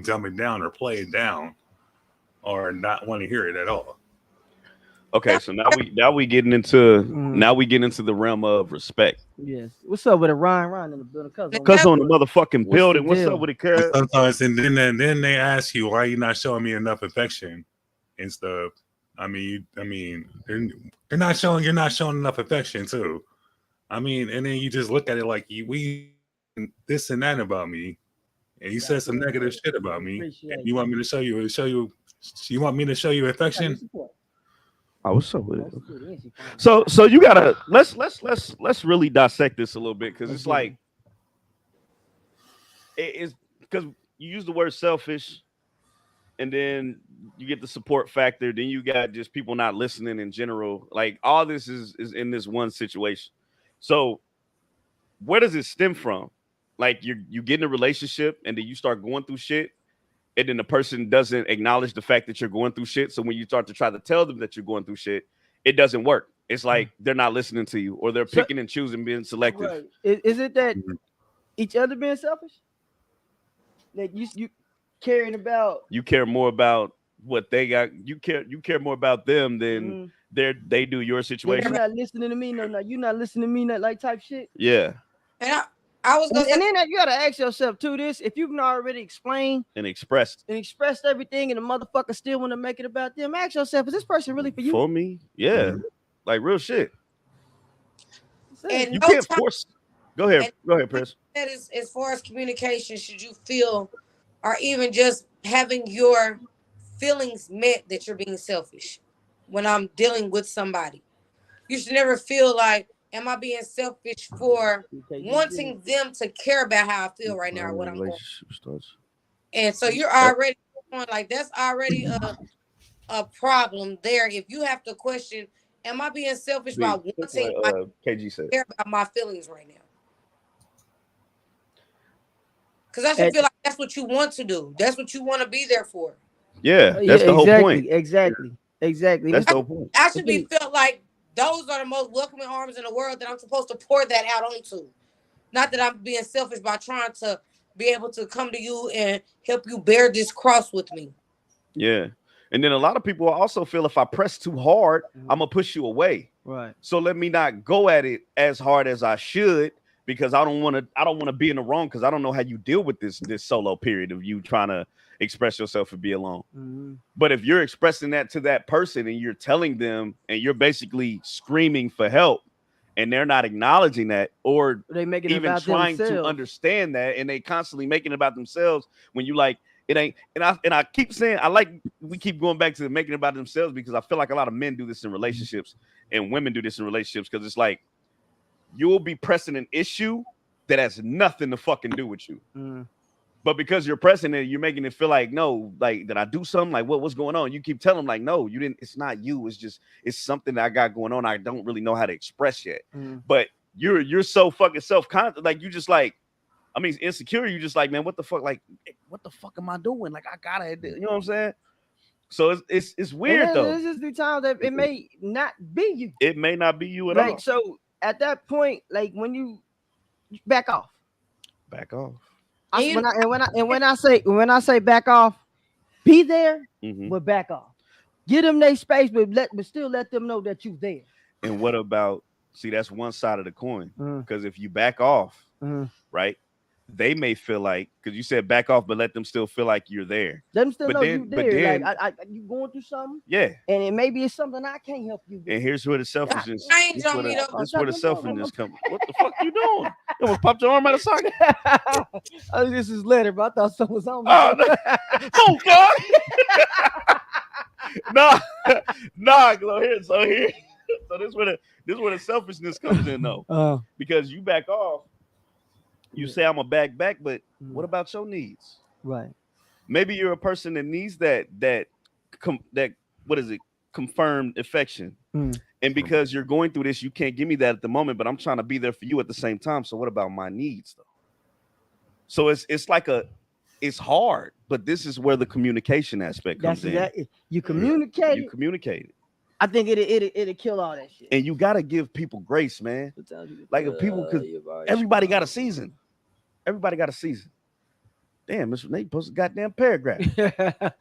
dumb it down or play it down, or not want to hear it at all. Okay, so now we getting into the realm of respect. Yes. What's up with it, Ryan in the building? Cuz on the motherfucking building. What's up with it, cuz? Sometimes and then they ask you, why are you not showing me enough affection and stuff. I mean, you're not showing enough affection too. I mean, and then you just look at it like we this and that about me, and you said some negative shit about me. And you want me to show you? You want me to show you affection? I was so with it. So you gotta let's really dissect this a little bit, because it's like it's because you use the word selfish, and then you get the support factor. Then you got just people not listening in general. Like all this is in this one situation. So where does it stem from? Like you get in a relationship and then you start going through shit, and then the person doesn't acknowledge the fact that you're going through shit. So when you start to try to tell them that you're going through shit, it doesn't work. It's like they're not listening to you, or they're picking and choosing, being selective. Right. Is it that each other being selfish? Like you caring about, you care more about what they got. You care more about them than they do your situation. You're not listening to me. No, you're not listening to me. Not like type shit. Yeah. And I was gonna say, and then you gotta ask yourself too. This, if you can already explain and expressed everything, and the motherfucker still want to make it about them, ask yourself: is this person really for you? For me, yeah, like real shit. And you can't force. Go ahead, Chris. That is, as far as communication, should you feel, or even just having your feelings met, that you're being selfish when I'm dealing with somebody? You should never feel like, am I being selfish for wanting them to care about how I feel right now or what I'm going through? And so you're already like, that's already a problem there. If you have to question, am I being selfish by wanting KG said care about my feelings right now? Because I should feel like that's what you want to do. That's what you want to be there for. Yeah, that's the whole point. Exactly. That's the whole point. I should be felt like those are the most welcoming arms in the world that I'm supposed to pour that out onto. Not that I'm being selfish by trying to be able to come to you and help you bear this cross with me. Yeah. And then a lot of people also feel if I press too hard, I'm going to push you away. Right. So let me not go at it as hard as I should, because I don't want to be in the wrong, because I don't know how you deal with this solo period of you trying to express yourself and be alone. But if you're expressing that to that person and you're telling them and you're basically screaming for help, and they're not acknowledging that, or they making even trying to understand that, and they constantly making it about themselves, when you like, it ain't. And I keep saying, we keep going back to making it about themselves, because I feel like a lot of men do this in relationships and women do this in relationships, because it's like, you'll be pressing an issue that has nothing to fucking do with you. But because you're pressing it, you're making it feel like, no, like, did I do something? Like, what's going on? You keep telling them, like, no, you didn't. It's not you. It's something that I got going on. I don't really know how to express yet. But you're so fucking self-conscious. Like, you just like, I mean, insecure. You just like, man, what the fuck? Like, what the fuck am I doing? Like, I gotta, you know what I'm saying? So it's weird though. There's just be times that it may not be you. It may not be you at all. Like, so at that point, like when you back off. Back off. When I say back off, be there, but back off. Give them their space, but still let them know that you there. And what about? See, that's one side of the coin. Because if you back off, right, they may feel like, because you said back off, but let them still feel like you're there. Let them still know you're there. Like you going through something, yeah, and maybe it's something I can't help you with. And here's where the selfishness. This where the selfishness comes. What the fuck you doing? You almost popped your arm out of socket. Oh, this is letter, but I thought something was on me. Oh, no. Oh God. nah. So this where the selfishness comes in though. Because you back off, you say I'm a back, but what about your needs? Right. Maybe you're a person that needs that what is it? Confirmed affection. And because you're going through this, you can't give me that at the moment, but I'm trying to be there for you at the same time. So what about my needs though? So it's like it's hard, but this is where the communication aspect comes in. You communicate. You communicate it. I think it'll kill all that shit. And you gotta give people grace, man. Like if people could, everybody got a season. Everybody got a season. Damn, Mr. Nate posted a goddamn paragraph.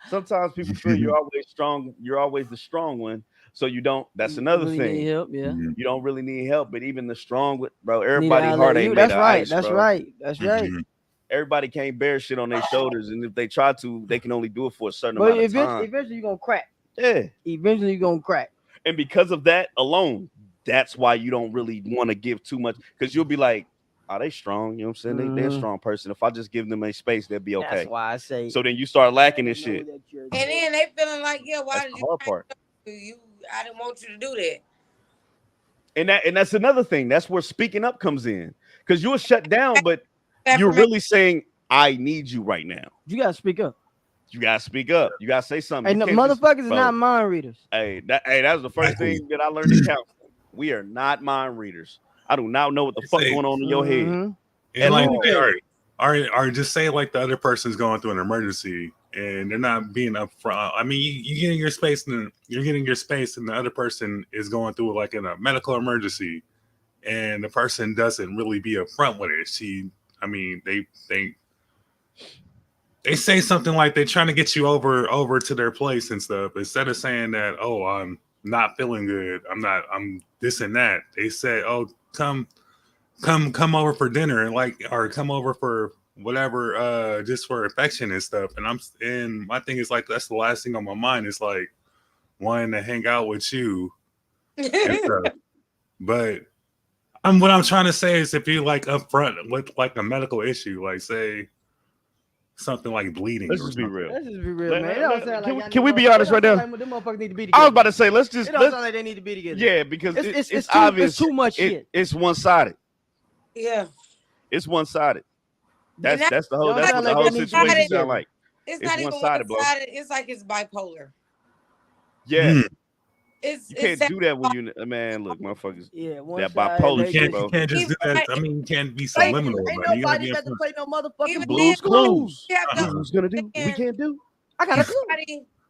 Sometimes people feel you're always strong. You're always the strong one. So you don't. That's another really thing. Need help, yeah. You don't really need help, but even the strong, bro. Everybody heart ain't made That's of right. ice, That's bro. right. That's right. Everybody can't bear shit on their shoulders, and if they try to, they can only do it for a certain amount of time. Eventually, you're gonna crack. Yeah. Eventually, you're gonna crack. And because of that alone, that's why you don't really want to give too much, because you'll be like, "Are they strong?" You know what I'm saying? They're a strong person. If I just give them a space, they'll be okay. That's why I say. So then you start lacking this shit. And then they feeling like, yeah, why That's did the hard part. I didn't want you to do that. And that's another thing. That's where speaking up comes in, because you'll shut down, but you're really saying, "I need you right now." You gotta speak up. You gotta speak up. You gotta say something. Hey, no, motherfuckers is not mind readers. Hey, that was the first thing that I learned in counseling. We are not mind readers. I do not know what the fuck going on in your head. And like, or just say like the other person's going through an emergency and they're not being upfront. I mean, you getting your space, and you're getting your space, and the other person is going through like in a medical emergency, and the person doesn't really be upfront with it. They say something like they're trying to get you over to their place and stuff, instead of saying that, "Oh, I'm not feeling good. I'm this and that." They say, "Oh, come over for dinner," and or come over for whatever, just for affection and stuff. And my thing is like, that's the last thing on my mind is like wanting to hang out with you and stuff. But what I'm trying to say is, if you like upfront with like a medical issue, like say something like bleeding. Let's just be real. Let's just be real, man. Can we be honest right now? Them motherfuckers need to be together. I was about to say, let's just. It don't sound like they need to be together. Yeah, because it's too, obvious. It's too much shit. It's one-sided. Yeah. It's one-sided. That's the whole. Don't That's sound what the like whole they need situation to be sound like. It's not even one-sided, bro. It's like it's bipolar. Yeah. You can't do that when you, man. Look, motherfuckers. Yeah, that bipolar shit, bro. You can't just do that. I mean, you can't be subliminal. Ain't nobody got to play no motherfucking Blues Clues. Yeah, Who's gonna do? We can't do. I got a clue.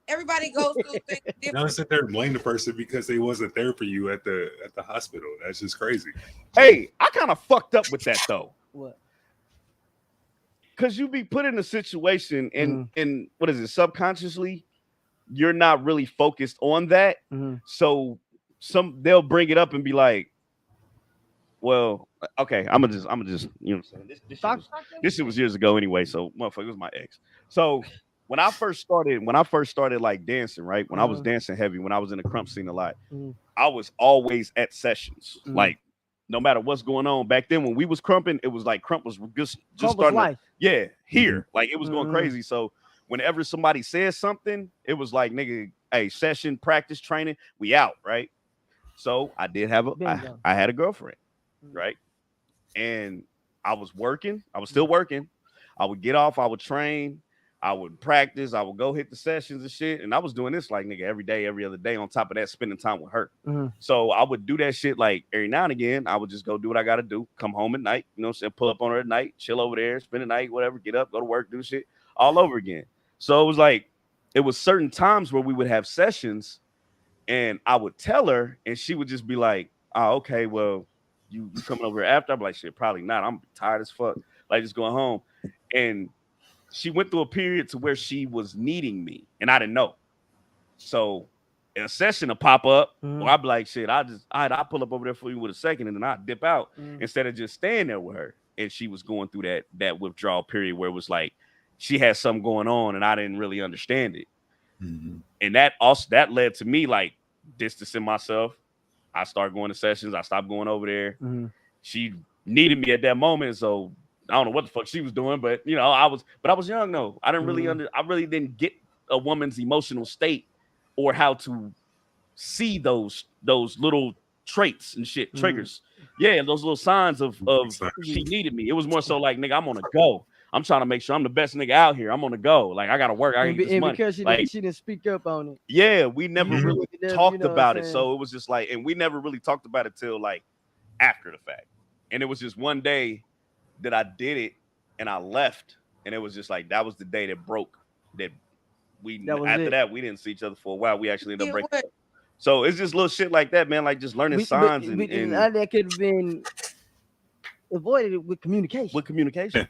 Everybody goes through things different. Don't sit there and blame the person because they wasn't there for you at the hospital. That's just crazy. Hey, I kind of fucked up with that though. What? Because you be put in a situation and what is it? Subconsciously, you're not really focused on that. So they'll bring it up and be like, "Well, okay, I'm gonna just, you know what I'm saying? This shit was years ago anyway. So motherfucker, it was my ex. So when I first started like dancing, right? When I was dancing heavy, when I was in the crump scene a lot, I was always at sessions. Like no matter what's going on. Back then when we was crumping, it was like crump was just starting to, here. Like it was going crazy. So whenever somebody says something, it was like, nigga, hey, session, practice, training, we out, right? So I did have I had a girlfriend, right? And I was working. I was still working. I would get off. I would train. I would practice. I would go hit the sessions and shit. And I was doing this like nigga every day, every other day. On top of that, spending time with her. Mhm. So I would do that shit like every now and again. I would just go do what I got to do. Come home at night, you know what I'm saying? Pull up on her at night, chill over there, spend the night, whatever, get up, go to work, do shit all over again. So it was like, it was certain times where we would have sessions and I would tell her and she would just be like, oh, okay, well, you coming over here after? I'm like, shit, probably not. I'm tired as fuck. Like just going home. And she went through a period to where she was needing me and I didn't know. So a session to pop up, or I'd be like, shit, I'll pull up over there for you with a second and then I'd dip out instead of just staying there with her. And she was going through that withdrawal period where it was like she had something going on and I didn't really understand it. Mm-hmm. And that led to me like distancing myself. I started going to sessions. I stopped going over there. Mm-hmm. She needed me at that moment. So I don't know what the fuck she was doing, but you know, I was young though. I didn't really I really didn't get a woman's emotional state or how to see those little traits and shit, triggers. Yeah, those little signs of she needed me. It was more so like, nigga, I'm on a go. I'm trying to make sure I'm the best nigga out here. I'm on the go. Like I gotta work. I gotta get this money. Because she didn't speak up on it. Yeah, we never really talked about it. Saying? So it was just like, and we never really talked about it till like after the fact. And it was just one day that I did it and I left. And it was just like that was the day that broke. That we didn't see each other for a while. We actually ended up breaking up. So it's just little shit like that, man. Like just learning signs and that could have been avoided with communication.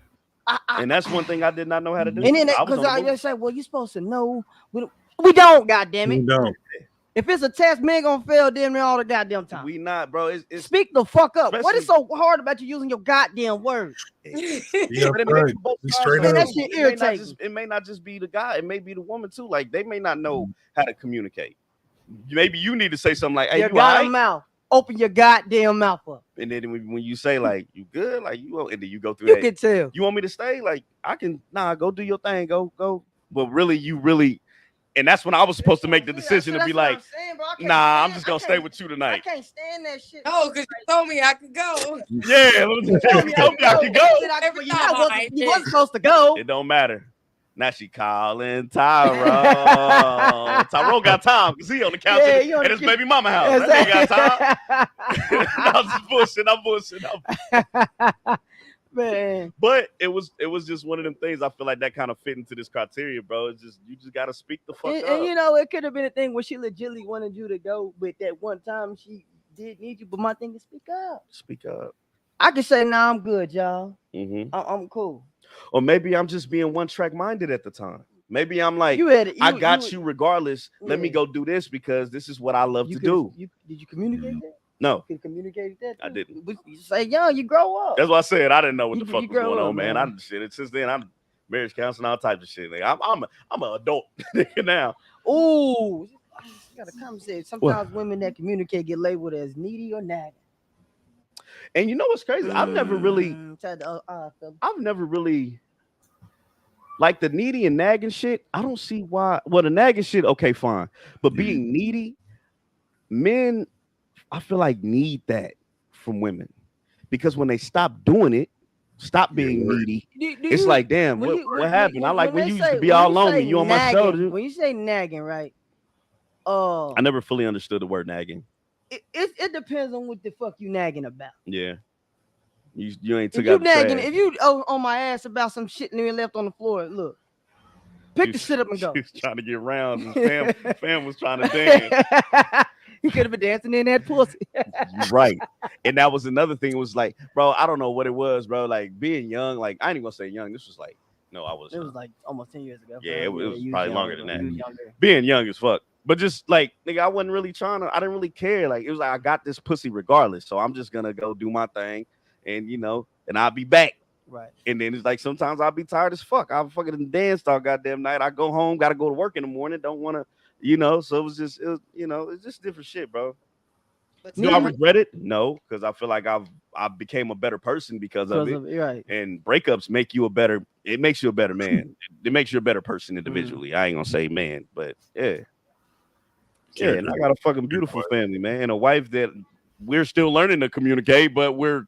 And that's one thing I did not know how to do. And then because I just say, well, you're supposed to know. We don't, goddamn it. We don't. If it's a test, man, gonna fail damn near all the goddamn time. We not, bro. It's speak the fuck up. What is so hard about you using your goddamn words? Yeah, right. Be straight up. That shit irritating. It may not just be the guy. It may be the woman too. Like they may not know how to communicate. Maybe you need to say something like, "Hey, you goddamn mouth. Open your goddamn mouth up." And then when you say like, "You good?" Like and then you go through you that. Can tell. You want me to stay? Like I can. Nah, go do your thing. Go. But really. And that's when I was supposed to make the decision to be like, nah, I'm just going to stay with you tonight. I can't stand that shit. No, because you told me I could go. Yeah, you told me I could go. You wasn't supposed to go. It don't matter. Now she calling Tyrone. Tyrone got time because he on the couch at his baby mama house. That nigga got time. I'm just bullshit. Man. But it was just one of them things. I feel like that kind of fit into this criteria, bro. It's just you just gotta speak the fuck up. And you know, it could have been a thing where she legitimately wanted you to go, but that one time she did need you. But my thing is speak up. Speak up. I could say, nah, I'm good, y'all. Mm-hmm. I'm cool. Or maybe I'm just being one track minded at the time. Maybe I'm like, I got you regardless. Yeah. Let me go do this because this is what I love to do. Did you communicate that? No. You communicated that? I didn't. You say, yo, you grow up. That's what I said. I didn't know what the fuck was going on, man. I'm shit. Since then, I'm marriage counseling, all types of shit. Like, I'm an adult now. Ooh, you gotta conversate. Sometimes women that communicate get labeled as needy or nagging. And you know what's crazy? I've never really like the needy and nagging shit. I don't see why. Well, the nagging shit, okay, fine. But being needy, men, I feel like need that from women because when they stop doing it, stop being needy. It's like, damn, what happened? I like when you used to be all on me, you on my shoulder. When you say nagging, right? I never fully understood the word nagging. It depends on what the fuck you nagging about. Yeah, you ain't took out the nagging. trash. If you on my ass about some shit and you left on the floor, look, pick the shit up and go. She was trying to get around. And fam was trying to dance. He could have been dancing in that pussy. Right. And that was another thing. It was like, bro, I don't know what it was, bro. Like being young, like I ain't even gonna say young. This was like, no, I was. It was like almost 10 years ago. Yeah, it was probably longer than that. Being young as fuck. But just like, nigga, I wasn't really I didn't really care. Like it was like I got this pussy regardless. So I'm just gonna go do my thing and and I'll be back. Right. And then it's like sometimes I'll be tired as fuck. I'll fucking dance all goddamn night. I go home, gotta go to work in the morning, don't wanna. So it was it's just different shit, bro. Do I regret it? No, because I feel like I became a better person because of it. Right. And breakups make you it makes you a better man. It makes you a better person individually. I ain't gonna say man, but yeah. Yeah, and I got a fucking beautiful family, man, and a wife that we're still learning to communicate, but we've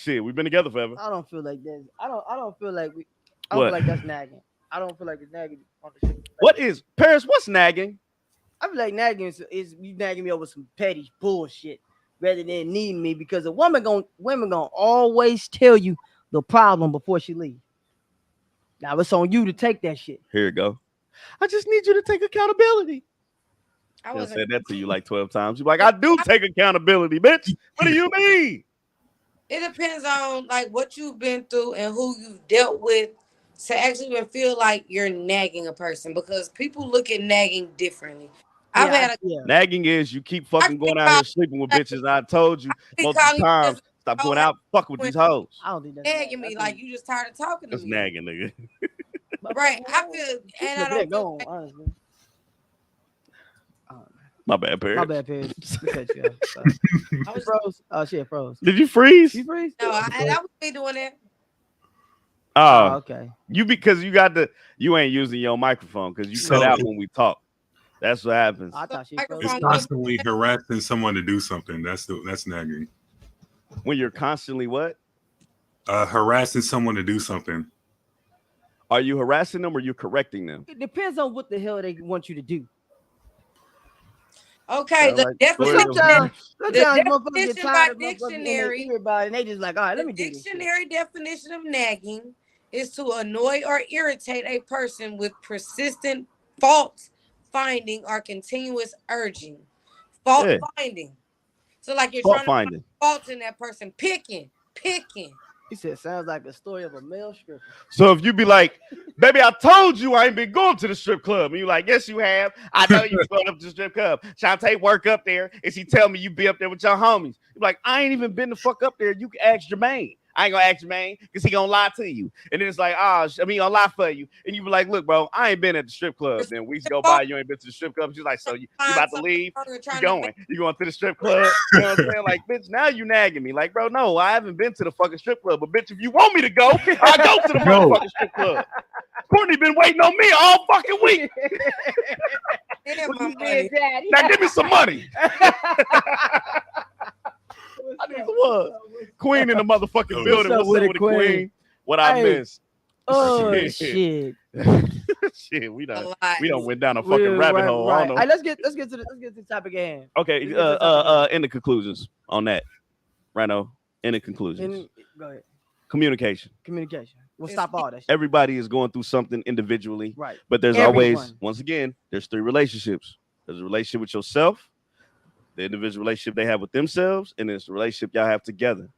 been together forever. I don't feel like that. I don't feel like feel like that's nagging. I don't feel like it's nagging on the shit. What is Paris? What's nagging? I feel like nagging is you nagging me over some petty bullshit rather than needing me, because women gonna always tell you the problem before she leaves. Now it's on you to take that shit. Here you go. I just need you to take accountability. I I wasn't. said that to you like 12 times. You're like, I do take accountability, bitch. What do you mean? It depends on like what you've been through and who you've dealt with to actually even feel like you're nagging a person, because people look at nagging differently. I've had a Nagging is you keep fucking going out here sleeping with bitches. I told you multiple times, stop going out fucking with these hoes. I don't think that's nagging me like you just tired of talking to That's me. nagging, nigga. Right. I feel, and I don't feel go on, honestly. My bad, Paris. My bad, Paris. I was froze. Oh shit, froze. Did you freeze? You freeze? no, I would be doing that. Oh, okay. Because you ain't using your microphone because you cut out when we talk. That's what happens. I thought she froze. It's constantly harassing someone to do something. That's nagging. When you're constantly what? Harassing someone to do something. Are you harassing them or you correcting them? It depends on what the hell they want you to do. Okay, the Like, definition. Sometimes motherfuckers get definition tired by of motherfuckers in their dictionary. ear about it, and they just like, all right, let me The do this shit. dictionary definition of nagging is to annoy or irritate a person with persistent fault finding or continuous urging. Fault finding. So like you're Fault trying finding. to find fault in that person, picking. He said, sounds like a story of a male stripper. So if you be like, baby, I told you I ain't been going to the strip club. And you like, yes, you have. I know you going up to the strip club. Shantae work up there. And she tell me you be up there with your homies. You're like, I ain't even been the fuck up there. You can ask Jermaine. I ain't gonna ask Jermaine because he gonna lie to you. And then it's like, he'll lie for you. And you be like, look, bro, I ain't been at the strip club. Then weeks go by, you ain't been to the strip club. She's like, so you about to leave? You going? You going to the strip club? You know what I'm saying? Like, bitch, now you nagging me. Like, bro, no, I haven't been to the fucking strip club. But bitch, if you want me to go, I go to the motherfucking strip club. Courtney been waiting on me all fucking week. Now give me some money. I need some what? Queen in the motherfucking building. What's up with it, Queen? What I missed? Oh shit! Shit, we done went down a fucking rabbit hole. Right. I don't know. All right, let's get to the topic at hand. Okay, in the conclusions on that, Rhino. In the conclusions. Go ahead. Communication. We'll stop all that shit. Everybody is going through something individually, right? But there's always, once again, there's three relationships. There's a relationship with yourself, the individual relationship they have with themselves, and there's the relationship y'all have together.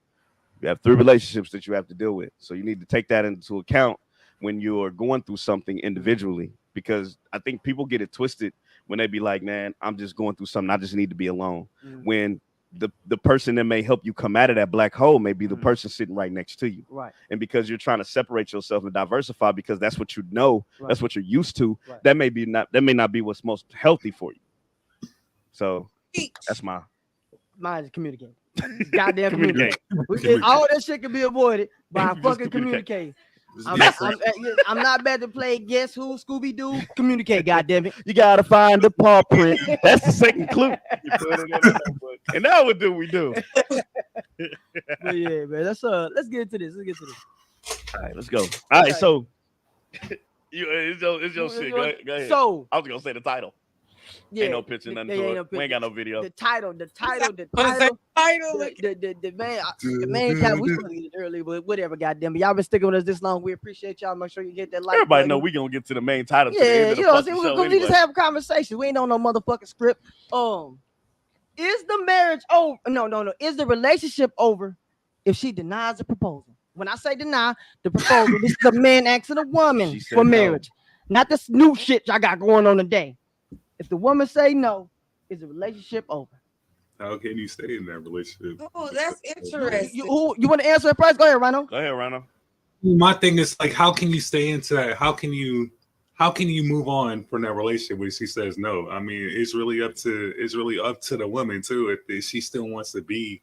You have three relationships that you have to deal with. So you need to take that into account when you're going through something individually, because I think people get it twisted when they be like, man, I'm just going through something. I just need to be alone. When the person that may help you come out of that black hole may be the person sitting right next to you. Right. And because you're trying to separate yourself and diversify because that's what you know, that's what you're used to, right. that may not be what's most healthy for you. So that's mine is communicating. Goddamn communicate. All that shit can be avoided by fucking communicating. I'm not about to play Guess Who, Scooby Doo. Communicate, goddammit. You gotta find the paw print. That's the second clue. You put it in the notebook. And now what do we do? But yeah, man. Let's get into this. All right, let's go. All right, so it's your shit. Go ahead. So I was gonna say the title. Yeah, ain't no picture, nothing to it. We ain't got no video. The title. The main title. We supposed to get it early, but whatever, goddamn. Y'all been sticking with us this long. We appreciate y'all. Make sure you hit that like. Everybody know we gonna get to the main title. Yeah, you know what I'm saying? We just have a conversation. We ain't on no motherfucking script. Is the marriage over? No. Is the relationship over if she denies the proposal? When I say deny the proposal, this is a man asking a woman for marriage, not this new shit I got going on today. If the woman say no, is the relationship over? How can you stay in that relationship? Oh, that's interesting. You want to answer it first? Go ahead, Rhino. My thing is like, how can you stay into that? How can you move on from that relationship when she says no? I mean, it's really up to the woman too if she still wants to be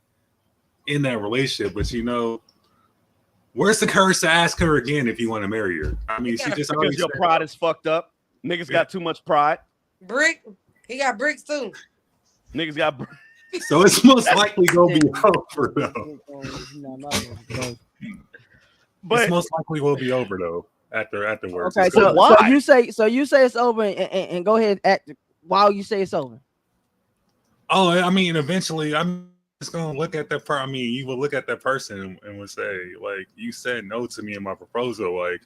in that relationship. But where's the courage to ask her again if you want to marry her? I mean, she just because your pride is fucked up. Niggas got too much pride. He got bricks too. Niggas got bricks. So it's most likely gonna be over though. But it's most likely will be over though. afterwards. Okay, so you say it's over, and go ahead act while you say it's over. Oh, I mean, eventually, I'm just gonna look at that person. I mean, you will look at that person and would say, like, you said no to me in my proposal. Like,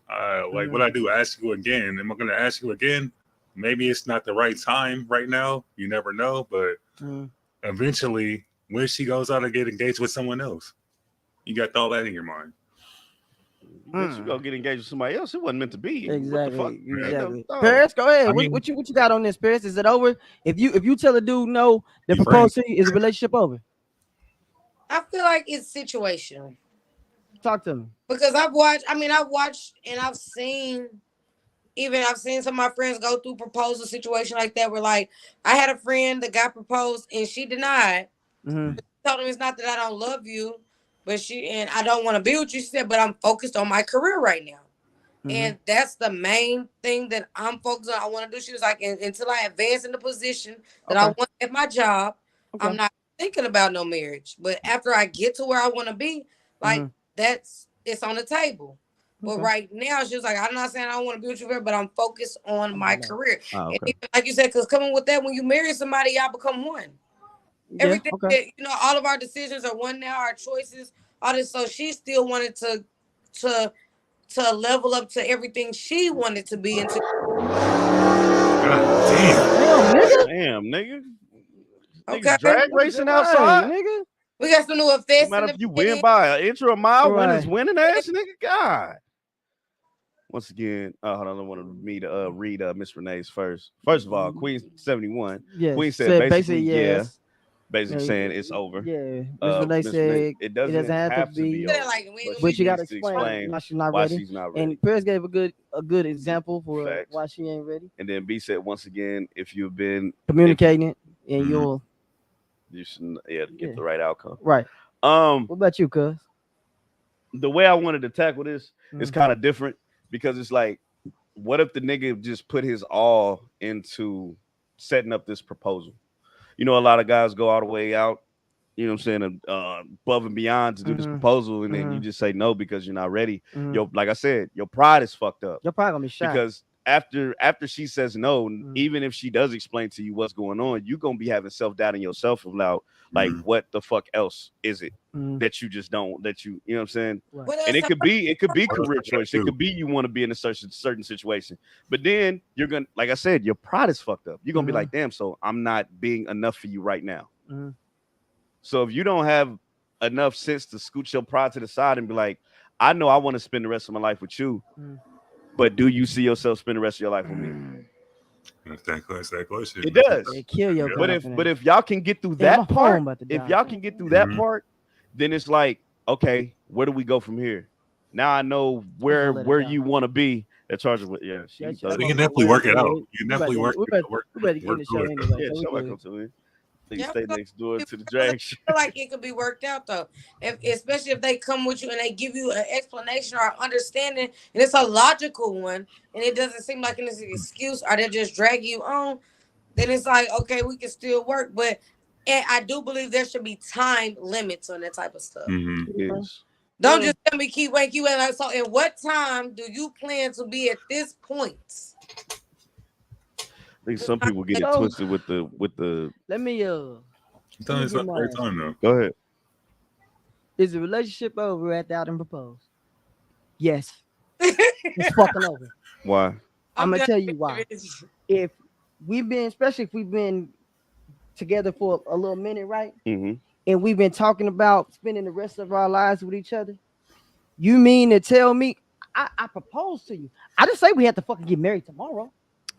what I do? Ask you again? Am I gonna ask you again? Maybe it's not the right time right now. You never know, but eventually, when she goes out and get engaged with someone else, you got all that in your mind. You go get engaged with somebody else. It wasn't meant to be. Exactly. What the fuck? Exactly. Paris, go ahead. I mean, what you got on this, Paris? Is it over? If you tell a dude no, the proposal is the relationship over? I feel like it's situational. Talk to me. Because I've watched and I've seen some of my friends go through proposal situation like that where, like, I had a friend that got proposed and she denied. Mm-hmm. Told him it's not that I don't love you, but I don't want to be with you. She said, but I'm focused on my career right now. Mm-hmm. And that's the main thing that I'm focused on. I want to do. She was like, until I advance in the position that I want at my job, I'm not thinking about no marriage. But after I get to where I want to be, like, it's on the table. But right now, she was like, I'm not saying I don't want to be with you forever, but I'm focused on my career. Oh, okay. And even, like you said, because coming with that, when you marry somebody, y'all become one. Everything, all of our decisions are one now, our choices, all this. So she still wanted to level up to everything she wanted to be into. Damn, nigga. Okay. Drag racing outside, nigga. We got some new effects. No matter if you win by an inch or a mile, winners winning ass, nigga. God. Once again, hold on, I want me to read Miss Renee's first. First of all, Queen 71. Yes. Queen said basically yes. Basically saying it's over. Yeah. Miss Renee said it doesn't have to be over. But you got to explain why she's not ready. And Paris gave a good example for why she ain't ready. And then B said, once again, if you've been communicating it, and you should get the right outcome. Right. What about you, cuz? The way I wanted to tackle this is kind of different because it's like, what if the nigga just put his all into setting up this proposal? You know, a lot of guys go all the way out, you know what I'm saying, above and beyond to do this proposal, and then you just say no because you're not ready. Like I said, your pride is fucked up. Your pride gonna be shot. Because after she says no, even if she does explain to you what's going on, you're gonna be having self-doubt in yourself about like what the fuck else is it that you just don't, that you know what I'm saying? Right. And it could be career choice. It could be you want to be in a certain situation. But then you're gonna, like I said, your pride is fucked up. You're gonna be like, damn, so I'm not being enough for you right now. So if you don't have enough sense to scoot your pride to the side and be like, I know I want to spend the rest of my life with you, but do you see yourself spend the rest of your life with me? That's that question. It does. They kill your but if y'all can get through that part, then it's like, okay, where do we go from here? Now I know where you want to be. That charges with we can definitely work it out. You can definitely work it. We better get the show anyway. Yeah, somebody come to me. You stay next door to the drag show. I feel like it could be worked out though, especially if they come with you and they give you an explanation or understanding, and it's a logical one, and it doesn't seem like it's an excuse or they just drag you on. Then it's like, okay, we can still work, but I do believe there should be time limits on that type of stuff. Yes. Don't just tell me keep waiting. Like, so, in what time do you plan to be at this point? I think some people get it twisted with the. Let me It's not the time though. Go ahead. Is the relationship over after I done proposed? Yes. It's fucking over. Why? I'm gonna tell you why. If we've been together for a little minute, right? And we've been talking about spending the rest of our lives with each other. You mean to tell me I proposed to you? I didn't say we had to fucking get married tomorrow.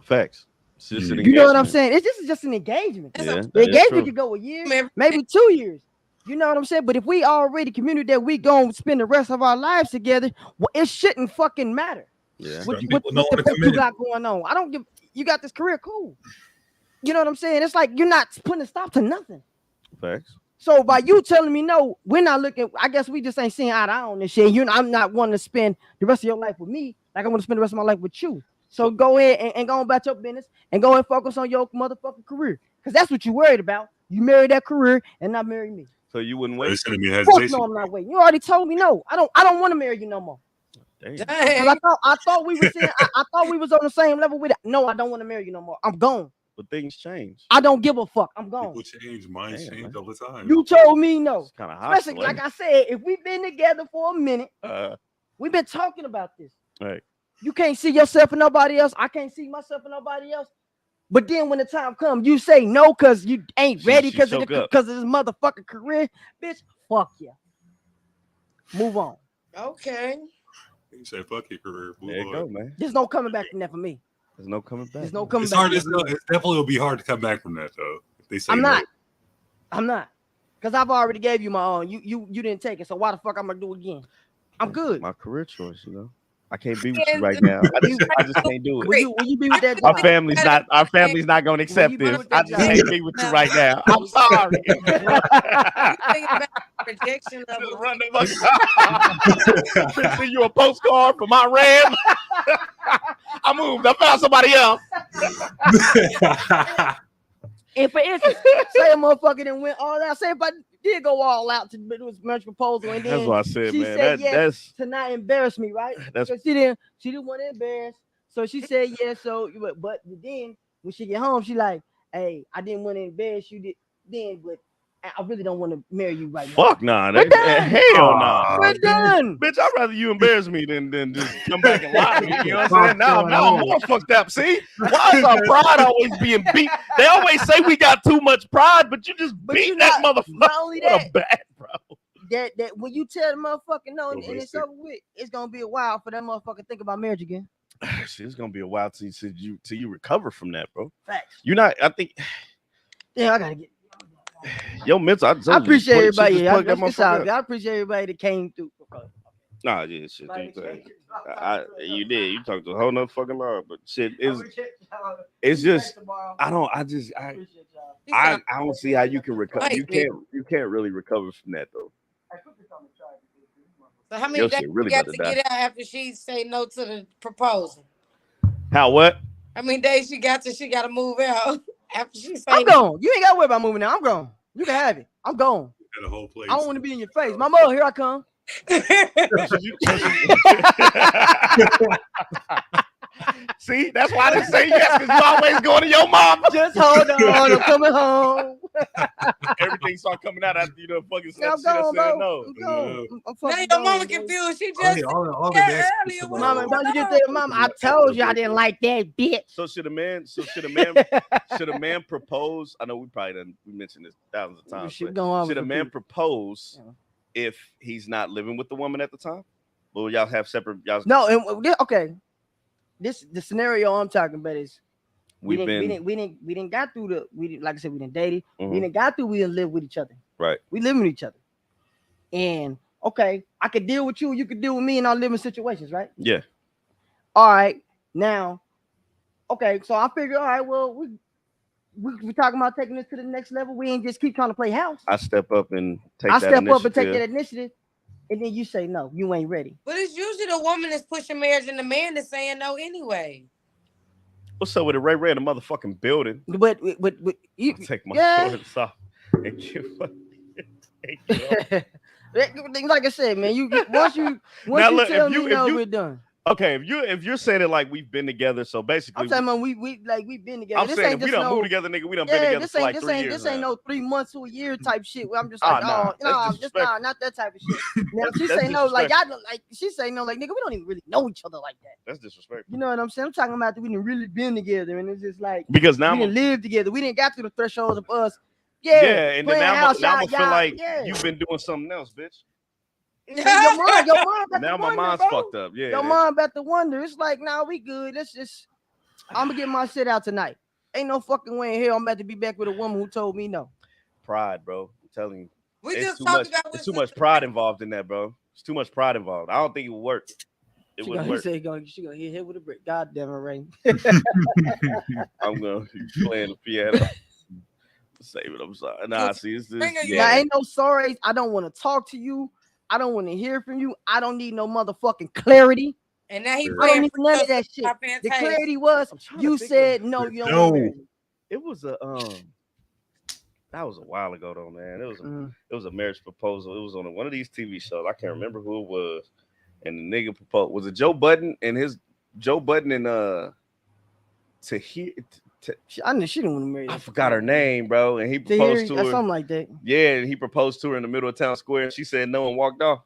Facts. Just you know what I'm saying? This is just an engagement. Yeah, the engagement could go a year, maybe 2 years. You know what I'm saying? But if we already committed that we gonna spend the rest of our lives together, well, it shouldn't fucking matter. Yeah. What the fuck you got going on? I don't give. You got this career, cool. You know what I'm saying? It's like you're not putting a stop to nothing. Facts. So by you telling me no, we're not looking. I guess we just ain't seeing eye to eye on this shit. I'm not wanting to spend the rest of your life with me. Like I want to spend the rest of my life with you. So go ahead and go on about your business and go and focus on your motherfucking career. Because that's what you worried about. You marry that career and not marry me. So you wouldn't wait? Of course, no, I'm not waiting. You already told me no. I don't want to marry you no more. Because I thought we was I thought we was on the same level with it. No, I don't want to marry you no more. I'm gone. But things change. I don't give a fuck. I'm gone. People change, minds change all the time. You told me no. It's kind of Especially like I said, if we've been together for a minute, we've been talking about this. Right. You can't see yourself and nobody else. I can't see myself and nobody else. But then when the time comes, you say no because you ain't ready because of this motherfucking career. Bitch, fuck yeah. Move on. Okay. You say fuck your career. There you go, man. There's no coming back from that for me. There's no coming back. There's no coming It's back. hard. It definitely will be hard to come back from that though. If they say I'm no. not. Because I've already gave you my own. You didn't take it. So why the fuck I'm gonna do it again? I'm good. My career choice, you know. I can't be with you right now. I just can't do it. Will you be with that? Our family's not gonna accept this. I just can't be with you right now. I'm sorry. Projection of Run send you a postcard for my Ram. I moved. I found somebody else. And for instance, say a motherfucker didn't win all that. Say if I did go all out to do this marriage proposal, and then That's what I said, she man. said yes That's to not embarrass me, right? That's she didn't want to embarrass, so she said yes. So, but then when she get home, she like, hey, I didn't want to embarrass you then, but I really don't want to marry you right now. fuck nah. We're done. Hell nah. We're done. Bitch, I'd rather you embarrass me than just come back and lie to me. You know what I'm saying? Now I'm more fucked up. See? Why is our pride always being beat? They always say we got too much pride, but you just beat that motherfucker. Not only What that, a bad, bro. that when you tell the motherfucker no and it's over with, it's gonna be a while for that motherfucker to think about marriage again. Shit, it's gonna be a while till you recover from that, bro. Facts. You're not. I think. Yeah, I gotta get. Yo, mental. I appreciate everybody. I I appreciate everybody that came through. Nah, yeah, shit. You did. You talked to a whole nother fucking lot, but shit is. It's just. I don't don't see how you can recover. You can't really recover from that though. So how many days really you got to get out after she say no to the proposal? How what? How many days she got to move out after she say I'm gone. You ain't got to worry about moving now. I'm gone. You can have it. I'm gone. Got a whole place. I don't want to be in your face. My mother, here I come. See, that's why they say yes, because you always going to your mom. Just hold on, I'm coming home. Everything start coming out after you done fucking said I'm gone, bro. no. I'm gone. I'm now fucking your mama gone, confused. She just all the next earlier. Mama, don't you just tell mama? I told you I didn't like that bitch. So should a man propose? I know we mentioned this thousands of times. Should a man propose if he's not living with the woman at the time? Well, y'all have separate. No, and okay. The scenario I'm talking about is we didn't got through like I said, we didn't date it. Mm-hmm. We didn't got through. We didn't live with each other. Right. We live with each other. And okay, I could deal with you. You could deal with me in our living situations, right? Yeah. All right. Now, okay. So I figure, all right. Well, we talking about taking this to the next level. We ain't just keep trying to play house. I step up and take that initiative. And then you say no, you ain't ready. But it's usually the woman that's pushing marriage and the man that's saying no anyway. What's up with it? Ray in the motherfucking building. But you take my shorts off and give like I said, man, once you tell me no, we're done. Okay, if you're saying it like we've been together, so basically I'm saying we've been together. I'm saying if we don't move together, nigga, we done been together for like 3 years. This ain't no 3 months to a year type shit. Where I'm just like, not that type of shit. Now she say no, like she say no, like nigga, we don't even really know each other like that. That's disrespectful. You know what I'm saying? I'm talking about that we didn't really been together, and it's just like because now we didn't live together. We didn't got through the thresholds of us. And then now I'm gonna feel like you've been doing something else, bitch. Your mind now my mind's fucked up. Yeah, your mind about to wonder. It's like, nah, we good. Let's just. I'm gonna get my shit out tonight. Ain't no fucking way in hell I'm about to be back with a woman who told me no. Pride, bro. I'm telling you. It's too much pride involved in that, bro. It's too much pride involved. I don't think it would work. It wouldn't work. She gonna hit hit with a brick. God damn it, Ray. I'm gonna be playing the piano. Save it. I'm sorry. Nah, see, it's this. Now ain't no sorry. I don't want to talk to you. I don't want to hear from you. I don't need no motherfucking clarity. And now he I don't need none of that shit. The clarity was you said no, you don't want to. It was that was a while ago though, man. It was a marriage proposal. It was on one of these TV shows. I can't remember who it was. and the nigga proposed. Was it Joe Budden and I knew she didn't want to marry. I forgot her name, bro. And he proposed to her. Something like that. Yeah, and he proposed to her in the middle of town square, and she said no and walked off.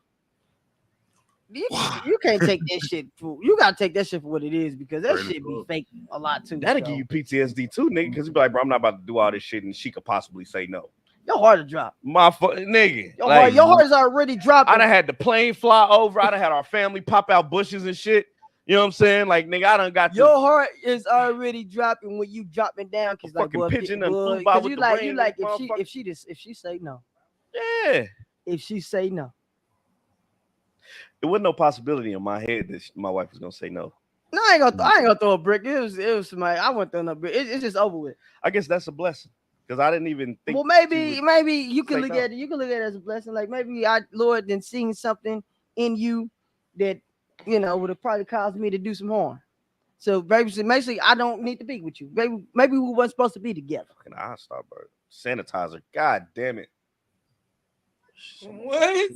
You can't take that shit. You gotta take that shit for what it is because that shit be fake a lot too. That'll give you PTSD too, nigga. Because you be like, bro, I'm not about to do all this shit, and she could possibly say no. Your heart to drop. My nigga. Your heart is already dropping. I done had the plane fly over. I done had our family pop out bushes and shit. You know what I'm saying? Like, nigga, I done got your heart is already dropping when you dropping down because like fucking pigeon and flew by with you the like rain, you like if she say no. Yeah. If she say no. It wasn't no possibility in my head that my wife was gonna say no. No, I ain't gonna throw a brick. It was somebody. I wouldn't throw no brick. It's just over with. I guess that's a blessing because I didn't even think. Well, maybe you can look at it. You can look at it as a blessing. Like maybe Lord then seen something in you that would have probably caused me to do some harm. So basically, I don't need to be with you. Maybe we weren't supposed to be together. Fucking eye stop, bro. Sanitizer. God damn it. What?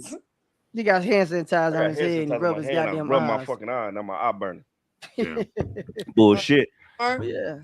He got hand sanitizer on his head and rub his goddamn eyes. Rub my fucking eye, now my eye burning. Yeah. Bullshit. Yeah.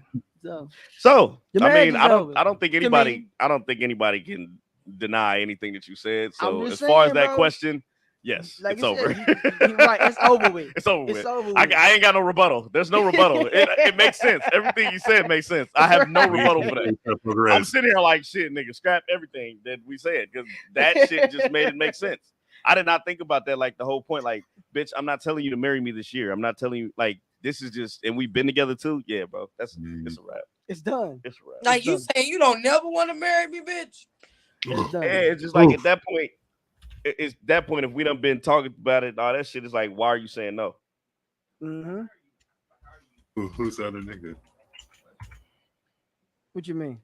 So I mean, I don't think anybody can deny anything that you said. So as far as that question, yes, like it's over. Right, it's over with. It's over with. I ain't got no rebuttal. There's no rebuttal. It makes sense. Everything you said makes sense. I have no rebuttal for that. I'm sitting here like shit, nigga. Scrap everything that we said because that shit just made it make sense. I did not think about that. Like the whole point, like, bitch, I'm not telling you to marry me this year. I'm not telling you, like, this is just, and we've been together too. Yeah, bro, it's a wrap. It's done. It's a wrap. Like you saying, you don't never want to marry me, bitch. It's just like at that point, it's that point. If we done been talking about it, all that shit is like, why are you saying no? Mm-hmm. Who's the other nigga? What you mean?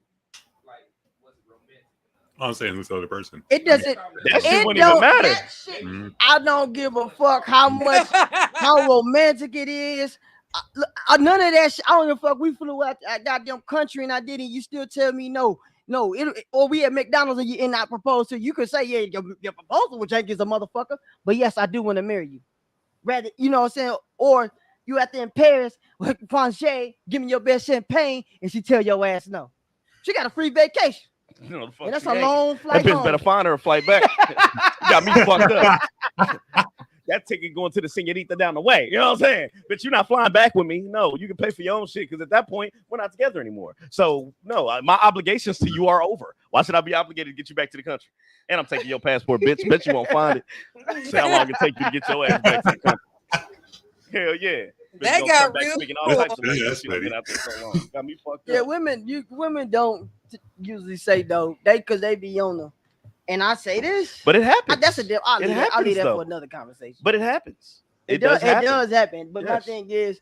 I'm saying who's the other person. It doesn't. That shit wouldn't even matter. I don't give a fuck how romantic it is. None of that shit. I don't give a fuck. We flew out that goddamn country and I didn't. You still tell me no. Or we at McDonald's and I propose to you. You could say, yeah, your proposal would change as a motherfucker. But yes, I do want to marry you. Rather, you know what I'm saying? Or you out there in Paris with Ponche, give me your best champagne, and she tell your ass no. She got a free vacation. You know, and that's a long flight. That bitch better find her a flight back. You got me fucked up. That ticket going to the señorita down the way. You know what I'm saying? But you're not flying back with me. No, you can pay for your own shit because at that point, we're not together anymore. So, no, my obligations to you are over. Why should I be obligated to get you back to the country? And I'm taking your passport, bitch. Bet you won't find it. See how long it take you to get your ass back to the country. Hell yeah. That got real. Got me fucked up. Yeah, women don't usually say no. Because they be on the. And I say this, but it happens. That's a deal. I'll leave that for another conversation. But it happens. It does happen. But my thing is,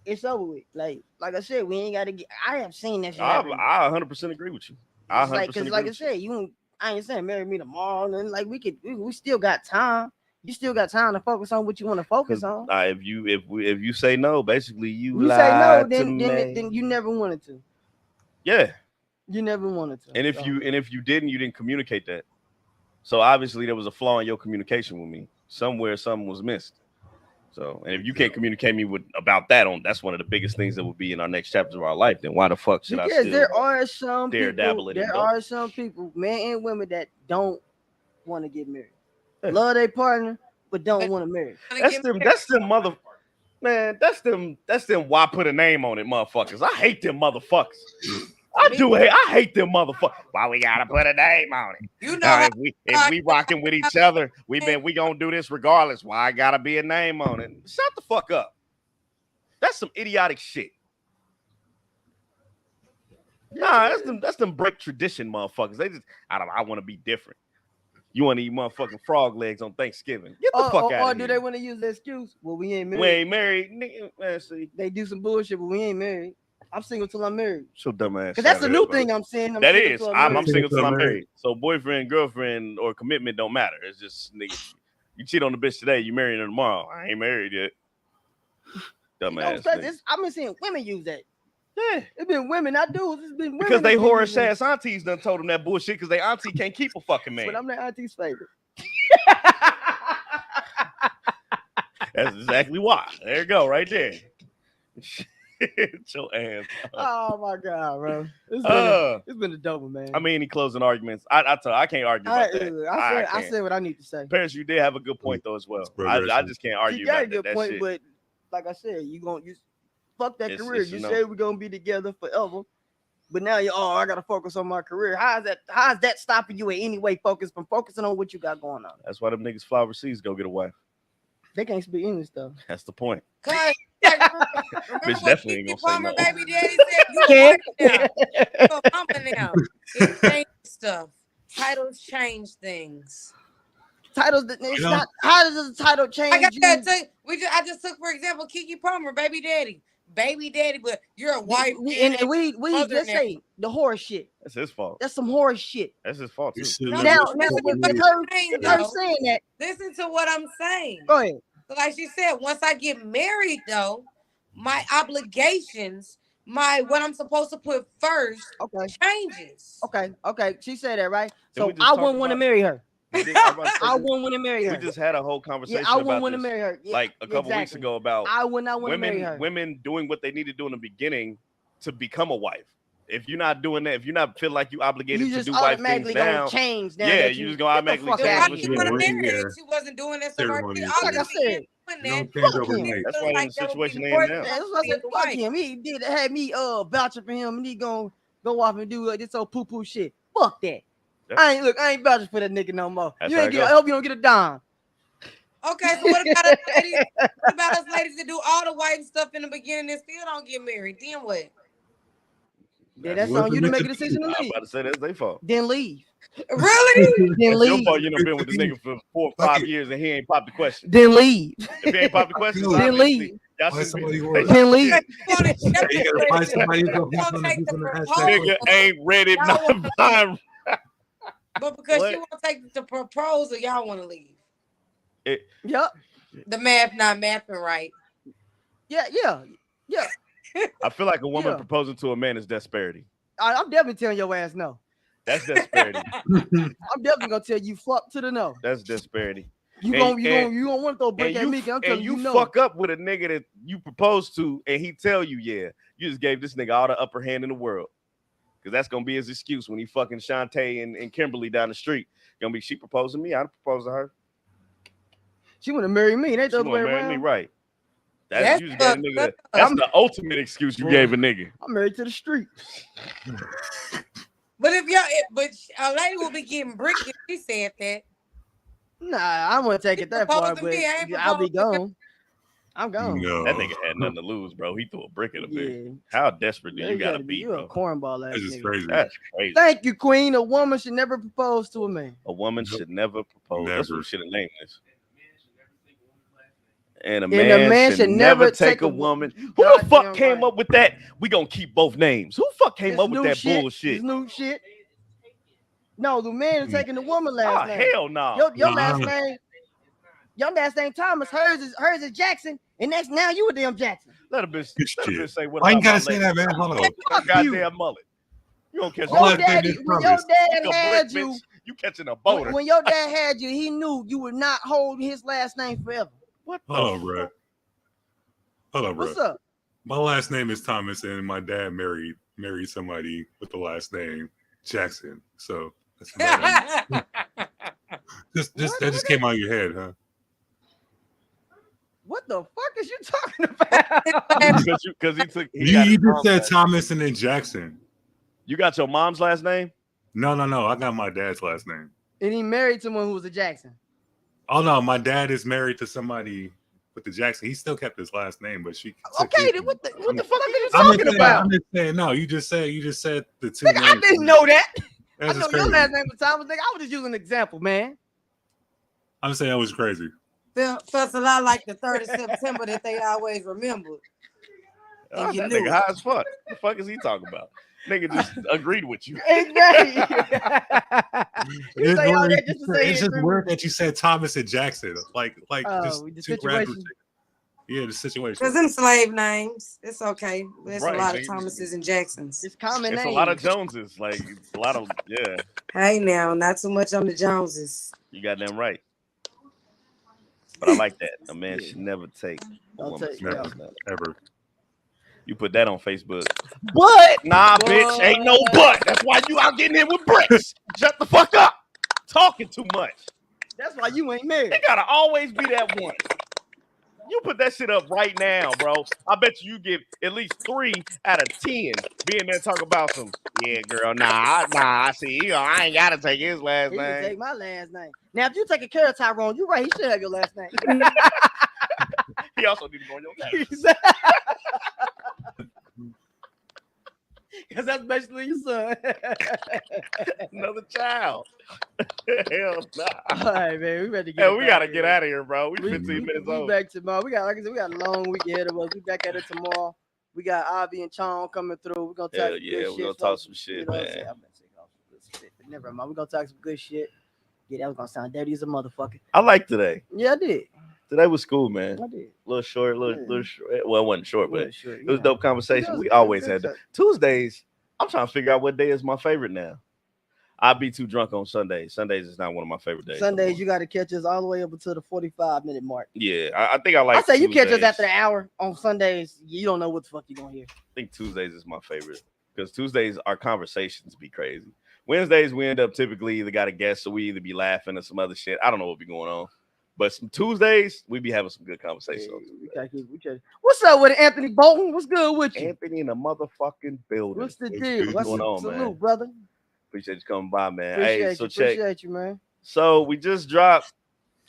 it's over with. Like I said, we ain't got to get. I have seen that shit happen. I 100% agree with you. I 100% because, like I said, I ain't saying marry me tomorrow, and like we still got time. You still got time to focus on what you want to focus on. If you say no, basically you say no, then you never wanted to. Yeah. You never wanted to. And if you didn't communicate that. So obviously there was a flaw in your communication with me. Somewhere something was missed. So, and if you can't communicate me about that, that's one of the biggest things that would be in our next chapters of our life. Then why the fuck should I still there are some dabble in it? There are some people, men and women, that don't want to get married. Love their partner, but don't want to marry. That's them mother. Man, that's them why put a name on it, motherfuckers. I hate them motherfuckers. I hate them motherfuckers. Why we gotta put a name on it? You know, if we rocking with each other, we gonna do this regardless. Why I gotta be a name on it? Shut the fuck up. That's some idiotic shit. Nah, that's them break tradition motherfuckers. They just I want to be different. You want to eat motherfucking frog legs on Thanksgiving? Get the fuck out of here. Or do they want to use the excuse? Well, we ain't married. We ain't married. Nigga, man, see. They do some bullshit, but we ain't married. I'm single till I'm married. So dumb ass. Because that's the new thing I'm saying. I'm single till I'm married. So boyfriend, girlfriend, or commitment don't matter. It's just, nigga, you cheat on the bitch today, you marrying her tomorrow. I ain't married yet. Dumb ass. I've been seeing women use that. Yeah. It's been women, not dudes. It's been women. Because they whorish ass aunties done told them that bullshit because they auntie can't keep a fucking man. But I'm their auntie's favorite. That's exactly why. There you go, right there. Your ass. Oh my god, bro! It's been a dope one, man. I mean, any closing arguments? I can't argue about that. I said what I need to say. Paris, you did have a good point though as well. I just can't argue. You got about a good point, but like I said, you fuck that career. You say we're gonna be together forever, but now I gotta focus on my career. How is that stopping you in any way? From focusing on what you got going on. That's why them niggas fly overseas go get a wife. They can't speak English though. That's the point. Bitch definitely ain't gonna say no. Baby daddy said you now. Mama now. It changed stuff. Titles change things. Titles, it's not. How does the title change? I got that too. I just took for example Keke Palmer, baby daddy, but you're a wife. We just say the horse shit. That's his fault. That's some horse shit. That's his fault too. Now with her saying that. Listen to what I'm saying. Go ahead. So like she said, once I get married, though, my obligations, what I'm supposed to put first, changes. Okay. She said that, right? So I wouldn't want to marry her. I wouldn't want to marry her. We just had a whole conversation. I wouldn't want to marry her. Like a couple weeks ago about I would not want to marry her. Women doing what they need to do in the beginning to become a wife. If you're not doing that, if you're not feel like you obligated to do wife things now, change. Yeah, you just gonna automatically change. She wasn't doing that. So like I said, that's why the situation ain't now. That's what I said. Fuck him. He had me vouching for him, and he gonna go off and do this old poo poo shit. Fuck that. I ain't vouching for that nigga no more. I hope you don't get a dime. Okay, so what about us ladies? What about us ladies that do all the wife stuff in the beginning and still don't get married? Then what? Yeah, that's on you to make a decision to leave. I'm about to say that's their fault. Then leave. Really? Then leave. Your fault. You done been with this nigga for 4 or 5 years and he ain't popped the question. Then leave. If he ain't popped the question, then leave. Then leave. You gotta find somebody who's nigga ain't ready. But because she won't take the proposal, y'all want to leave. Yep. The math not mathing right. Yeah. I feel like a woman proposing to a man is desperity. I'm definitely telling your ass no. That's desperity. I'm definitely gonna tell you fuck to the no. That's desperity. You gonna want to throw brick at me? I'm telling you no. Fuck up with a nigga that you proposed to, and he tell you, yeah, you just gave this nigga all the upper hand in the world. Because that's gonna be his excuse when he fucking Shantae and Kimberly down the street. Gonna be she proposing me, I proposed to her. She wanna marry me. They the way around. Me, right? That's you gave a nigga. That's the ultimate excuse you gave a nigga. I'm married to the street. But but a lady will be getting bricked if she said that. Nah, I wouldn't take it that far, but I'll be gone. I'm gone. No. That nigga had nothing to lose, bro. He threw a brick at a bitch. How desperate do you gotta be? You're a cornball ass nigga. Crazy. That's crazy. Thank you, Queen. A woman should never propose to a man. A woman should never propose. Never. That's what we should have named this. And a man should never take a woman. Who the fuck came up with that? We gonna keep both names. Who the fuck came up with that bullshit? It's new shit. No, the man is taking the woman last name. Hell no. Your last name. Your last name Thomas. Hers is Jackson. And now you a damn Jackson. Let a bitch say what. I ain't gotta say that, man. Hold on. Goddamn mullet. You don't catch your daddy. When your dad had you, you catching a boater. When your dad had you, he knew you would not hold his last name forever. What? Hold on, bro. What's up? My last name is Thomas, and my dad married somebody with the last name Jackson. So that's that just came out of your head, huh? What the fuck is you talking about? Because he just said Thomas and then Jackson. You got your mom's last name? No. I got my dad's last name. And he married someone who was a Jackson. Oh no, my dad is married to somebody with the Jackson. He still kept his last name, but she. Okay, then what the fuck are you talking about? I'm just saying, no, you just said the two names. I didn't know that. That's I know your last name was Thomas. Nigga, I was just using an example, man. I'm saying that was crazy. Felt a lot like the 3rd of September that they always remembered. That nigga high as fuck. What the fuck is he talking about? Nigga just agreed with you. Exactly. It's just weird that you said Thomas and Jackson. Like just the two rappers. Yeah, the situation. Because them slave names, it's okay. There's a lot of Thomases and Jacksons. It's common names. A lot of Joneses. Like a lot of Hey now, not too much on the Joneses. You got them right. But I like that. A man should never take a Don't woman's take- last yeah. name. Ever. You put that on Facebook. But Nah, bitch, ain't no but. That's why you out getting hit with bricks. Shut the fuck up. Talking too much. that's why you ain't married. It gotta always be that one. You put that shit up right now, bro. I bet you get at least 3 out of 10 being there talking about some. Yeah, girl. Nah. I see. I ain't gotta take his last He can name. take my last name. Now, if you taking care of Tyrone, you're right. He should have your last name. He also need to go on your last. Because that's basically your son. Another child. Hell nah. All right, man. We ready to get. Hey, we gotta get out of here, bro. We 15 minutes we old. back tomorrow. We got, like I said, we got a long week ahead of us. We back at it tomorrow. We got Avi and Chong coming through. We're gonna talk Hell some yeah, good we're shit. gonna talk folks. some shit, You know what I'm man. saying? I'm gonna say all some good shit, but never mind. We're gonna talk some good shit. Yeah, that was gonna sound dirty as a motherfucker. I like today. Yeah, I did. Today was cool, man. I did. Little short, little short. Well, it wasn't short, but Sure, it was dope conversation. We always had that. Tuesdays, I'm trying to figure out what day is my favorite now. I'd be too drunk on Sundays. Sundays is not one of my favorite days. Sundays, you got to catch us all the way up until the 45-minute mark. Yeah, I think I like. I say you catch us Tuesdays. after the hour on Sundays. You don't know what the fuck you gonna hear. I think Tuesdays is my favorite because Tuesdays our conversations be crazy. Wednesdays we end up typically either got a guest, so we either be laughing or some other shit. I don't know what be going on, but some Tuesdays we be having some good conversations. on Tuesdays. What's up with Anthony Bolton? What's good with you? Anthony in the motherfucking building. What's the What's deal? What's going on, salute, man? brother? Appreciate you coming by, man. Appreciate you, man. So we just dropped.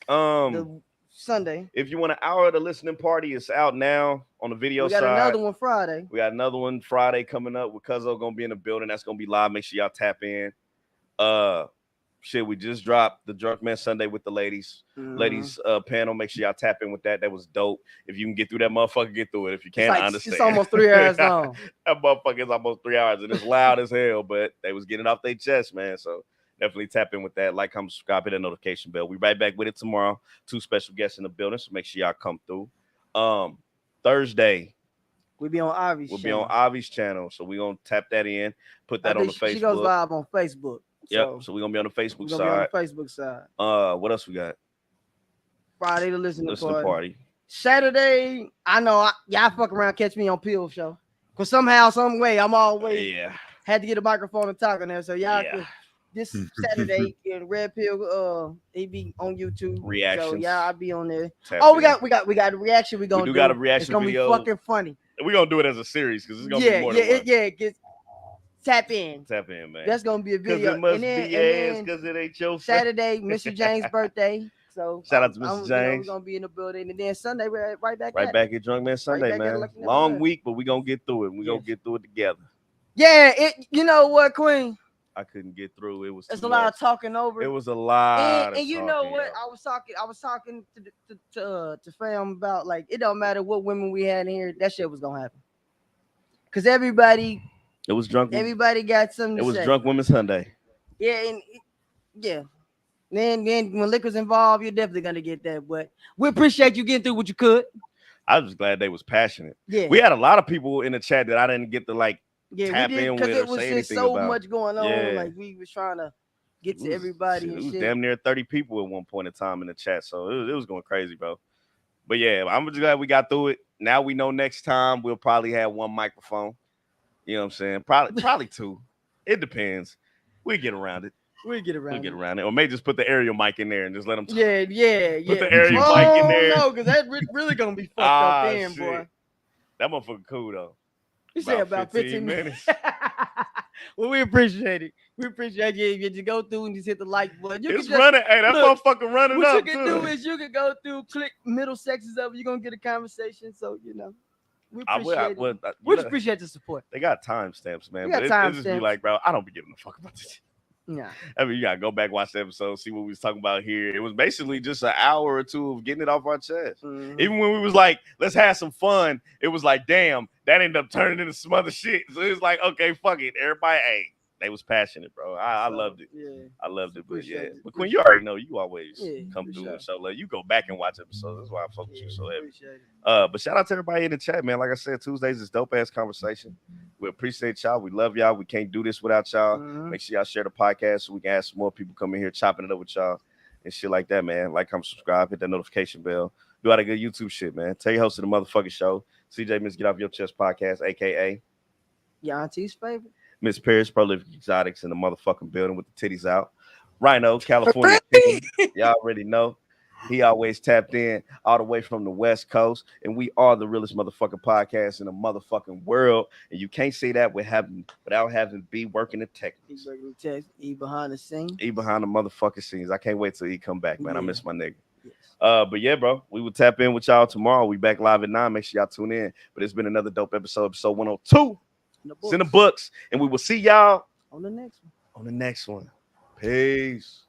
The Sunday. If you want an hour of the listening party, it's out now on the video We got side. another one Friday. We got another one Friday coming up with Cuzzo gonna be in the building. That's gonna be live. Make sure y'all tap in. Shit, we just dropped the Drunk Man Sunday with the ladies. Ladies panel. Make sure y'all tap in with that. That was dope. If you can get through that motherfucker, get through it. If you can't, I understand. It's almost 3 hours long. That motherfucker is almost 3 hours and it's loud as hell, but they was getting it off their chest, man. So definitely tap in with that. Like, comment, subscribe, hit that notification bell. We right back with it tomorrow. 2 special guests in the building, so make sure y'all come through. Thursday, We be on Avi's we'll be channel. on Avi's channel, so we're gonna tap that in, put that on the Facebook. She goes live on Facebook. Yep. So we're gonna be on the Facebook we're gonna be on side. the Facebook side. What else we got? Friday the listening party. Saturday, I know y'all fuck around, catch me on Pill Show. Cause somehow, some way, I'm always had to get a microphone and talk on there. So y'all could, this Saturday in Red Pill, he be on YouTube. Reactions. So y'all, I'll be on there. Tap Oh, in. we got a reaction. We gonna do got a reaction It's gonna video. be fucking funny. We're gonna do it as a series because it's gonna be more than one. Get tap in. Tap in, man. That's gonna be a Because video. it must and then, be and ass then because it ain't your Saturday, Mr. James' birthday. So shout out to Mr. James. We're gonna be in the building, and then Sunday we're right back. Right back at Drunk Man Sunday, back at man. Lucky Number Long 9. week, but we're gonna get through it. We're gonna get through it together. Yeah, you know what, Queen? I couldn't get through. It was It's too a lot much. of talking over. It was a lot. And you know talking, what? yo. I was talking to fam about, like, it don't matter what women we had in here, that shit was gonna happen. Cause everybody It was drunk. Everybody got something to It was say. Drunk Women's Sunday. Yeah, and yeah. Then when liquor's involved, you're definitely gonna get that. But we appreciate you getting through what you could. I was glad they was passionate. Yeah. We had a lot of people in the chat that I didn't get to tap we in did, with because it or was say just anything so about. much going on. Yeah. Like, we was trying to get to It was- everybody It and was shit. damn near 30 people at one point in time in the chat, so it was going crazy, bro. But yeah, I'm just glad we got through it. Now we know next time we'll probably have one microphone. You know what I'm saying? Probably 2. It depends. We get around it. We'll get around. Or maybe just put the aerial mic in there and just let them talk. Yeah. Put the aerial mic in there. No, because that really gonna be fucked up then, shit. boy. That motherfucker cool though. You said about 15 minutes. Well, we appreciate it. We appreciate you. You just go through and just hit the like button. It's running. Hey, that motherfucker running what up. What you can too. do is you can go through, click middle sections of it. You're gonna get a conversation. So we appreciate it. We just appreciate the support. They got timestamps, man. We got But it just be timestamps. like, bro, I don't be giving a fuck about this. Nah. I mean, you gotta go back, watch the episode, see what we was talking about here. It was basically just an hour or 2 of getting it off our chest. Mhm. Even when we was like, let's have some fun, it was like, damn, that ended up turning into some other shit. So it was like, okay, fuck it. Everybody, hey, they was passionate, bro. I loved it. Yeah. I loved it. But Appreciate yeah. it. But Quinn, you already know you always come for through sure. and show love. You go back and watch episodes. That's why I fuck with you so heavy. Appreciate it. But shout out to everybody in the chat, man. Like I said, Tuesdays is dope ass conversation. We appreciate y'all. We love y'all. We can't do this without y'all. Mhm. Make sure y'all share the podcast so we can have some more people come in here chopping it up with y'all. and shit like that, man. Like, comment, subscribe, hit that notification bell. Do all that good YouTube shit, man. Tell your host of the motherfucking show, CJ Miss Get Off Your Chest podcast, aka Your auntie's favorite. Miss Paris, Prolific Exotics in the motherfucking building with the titties out. Rhino, California King. Y'all already know. He always tapped in all the way from the West Coast, and we are the realest motherfucking podcast in the motherfucking world. And you can't say that without having B working the techniques. E behind the scenes. E behind the motherfucking scenes. I can't wait till he come back, man. I miss my nigga. Yes. But yeah, bro, we will tap in with y'all tomorrow. We back live at 9. Make sure y'all tune in. But it's been another dope episode 102. It's in the books, and we will see y'all on the next one. Peace.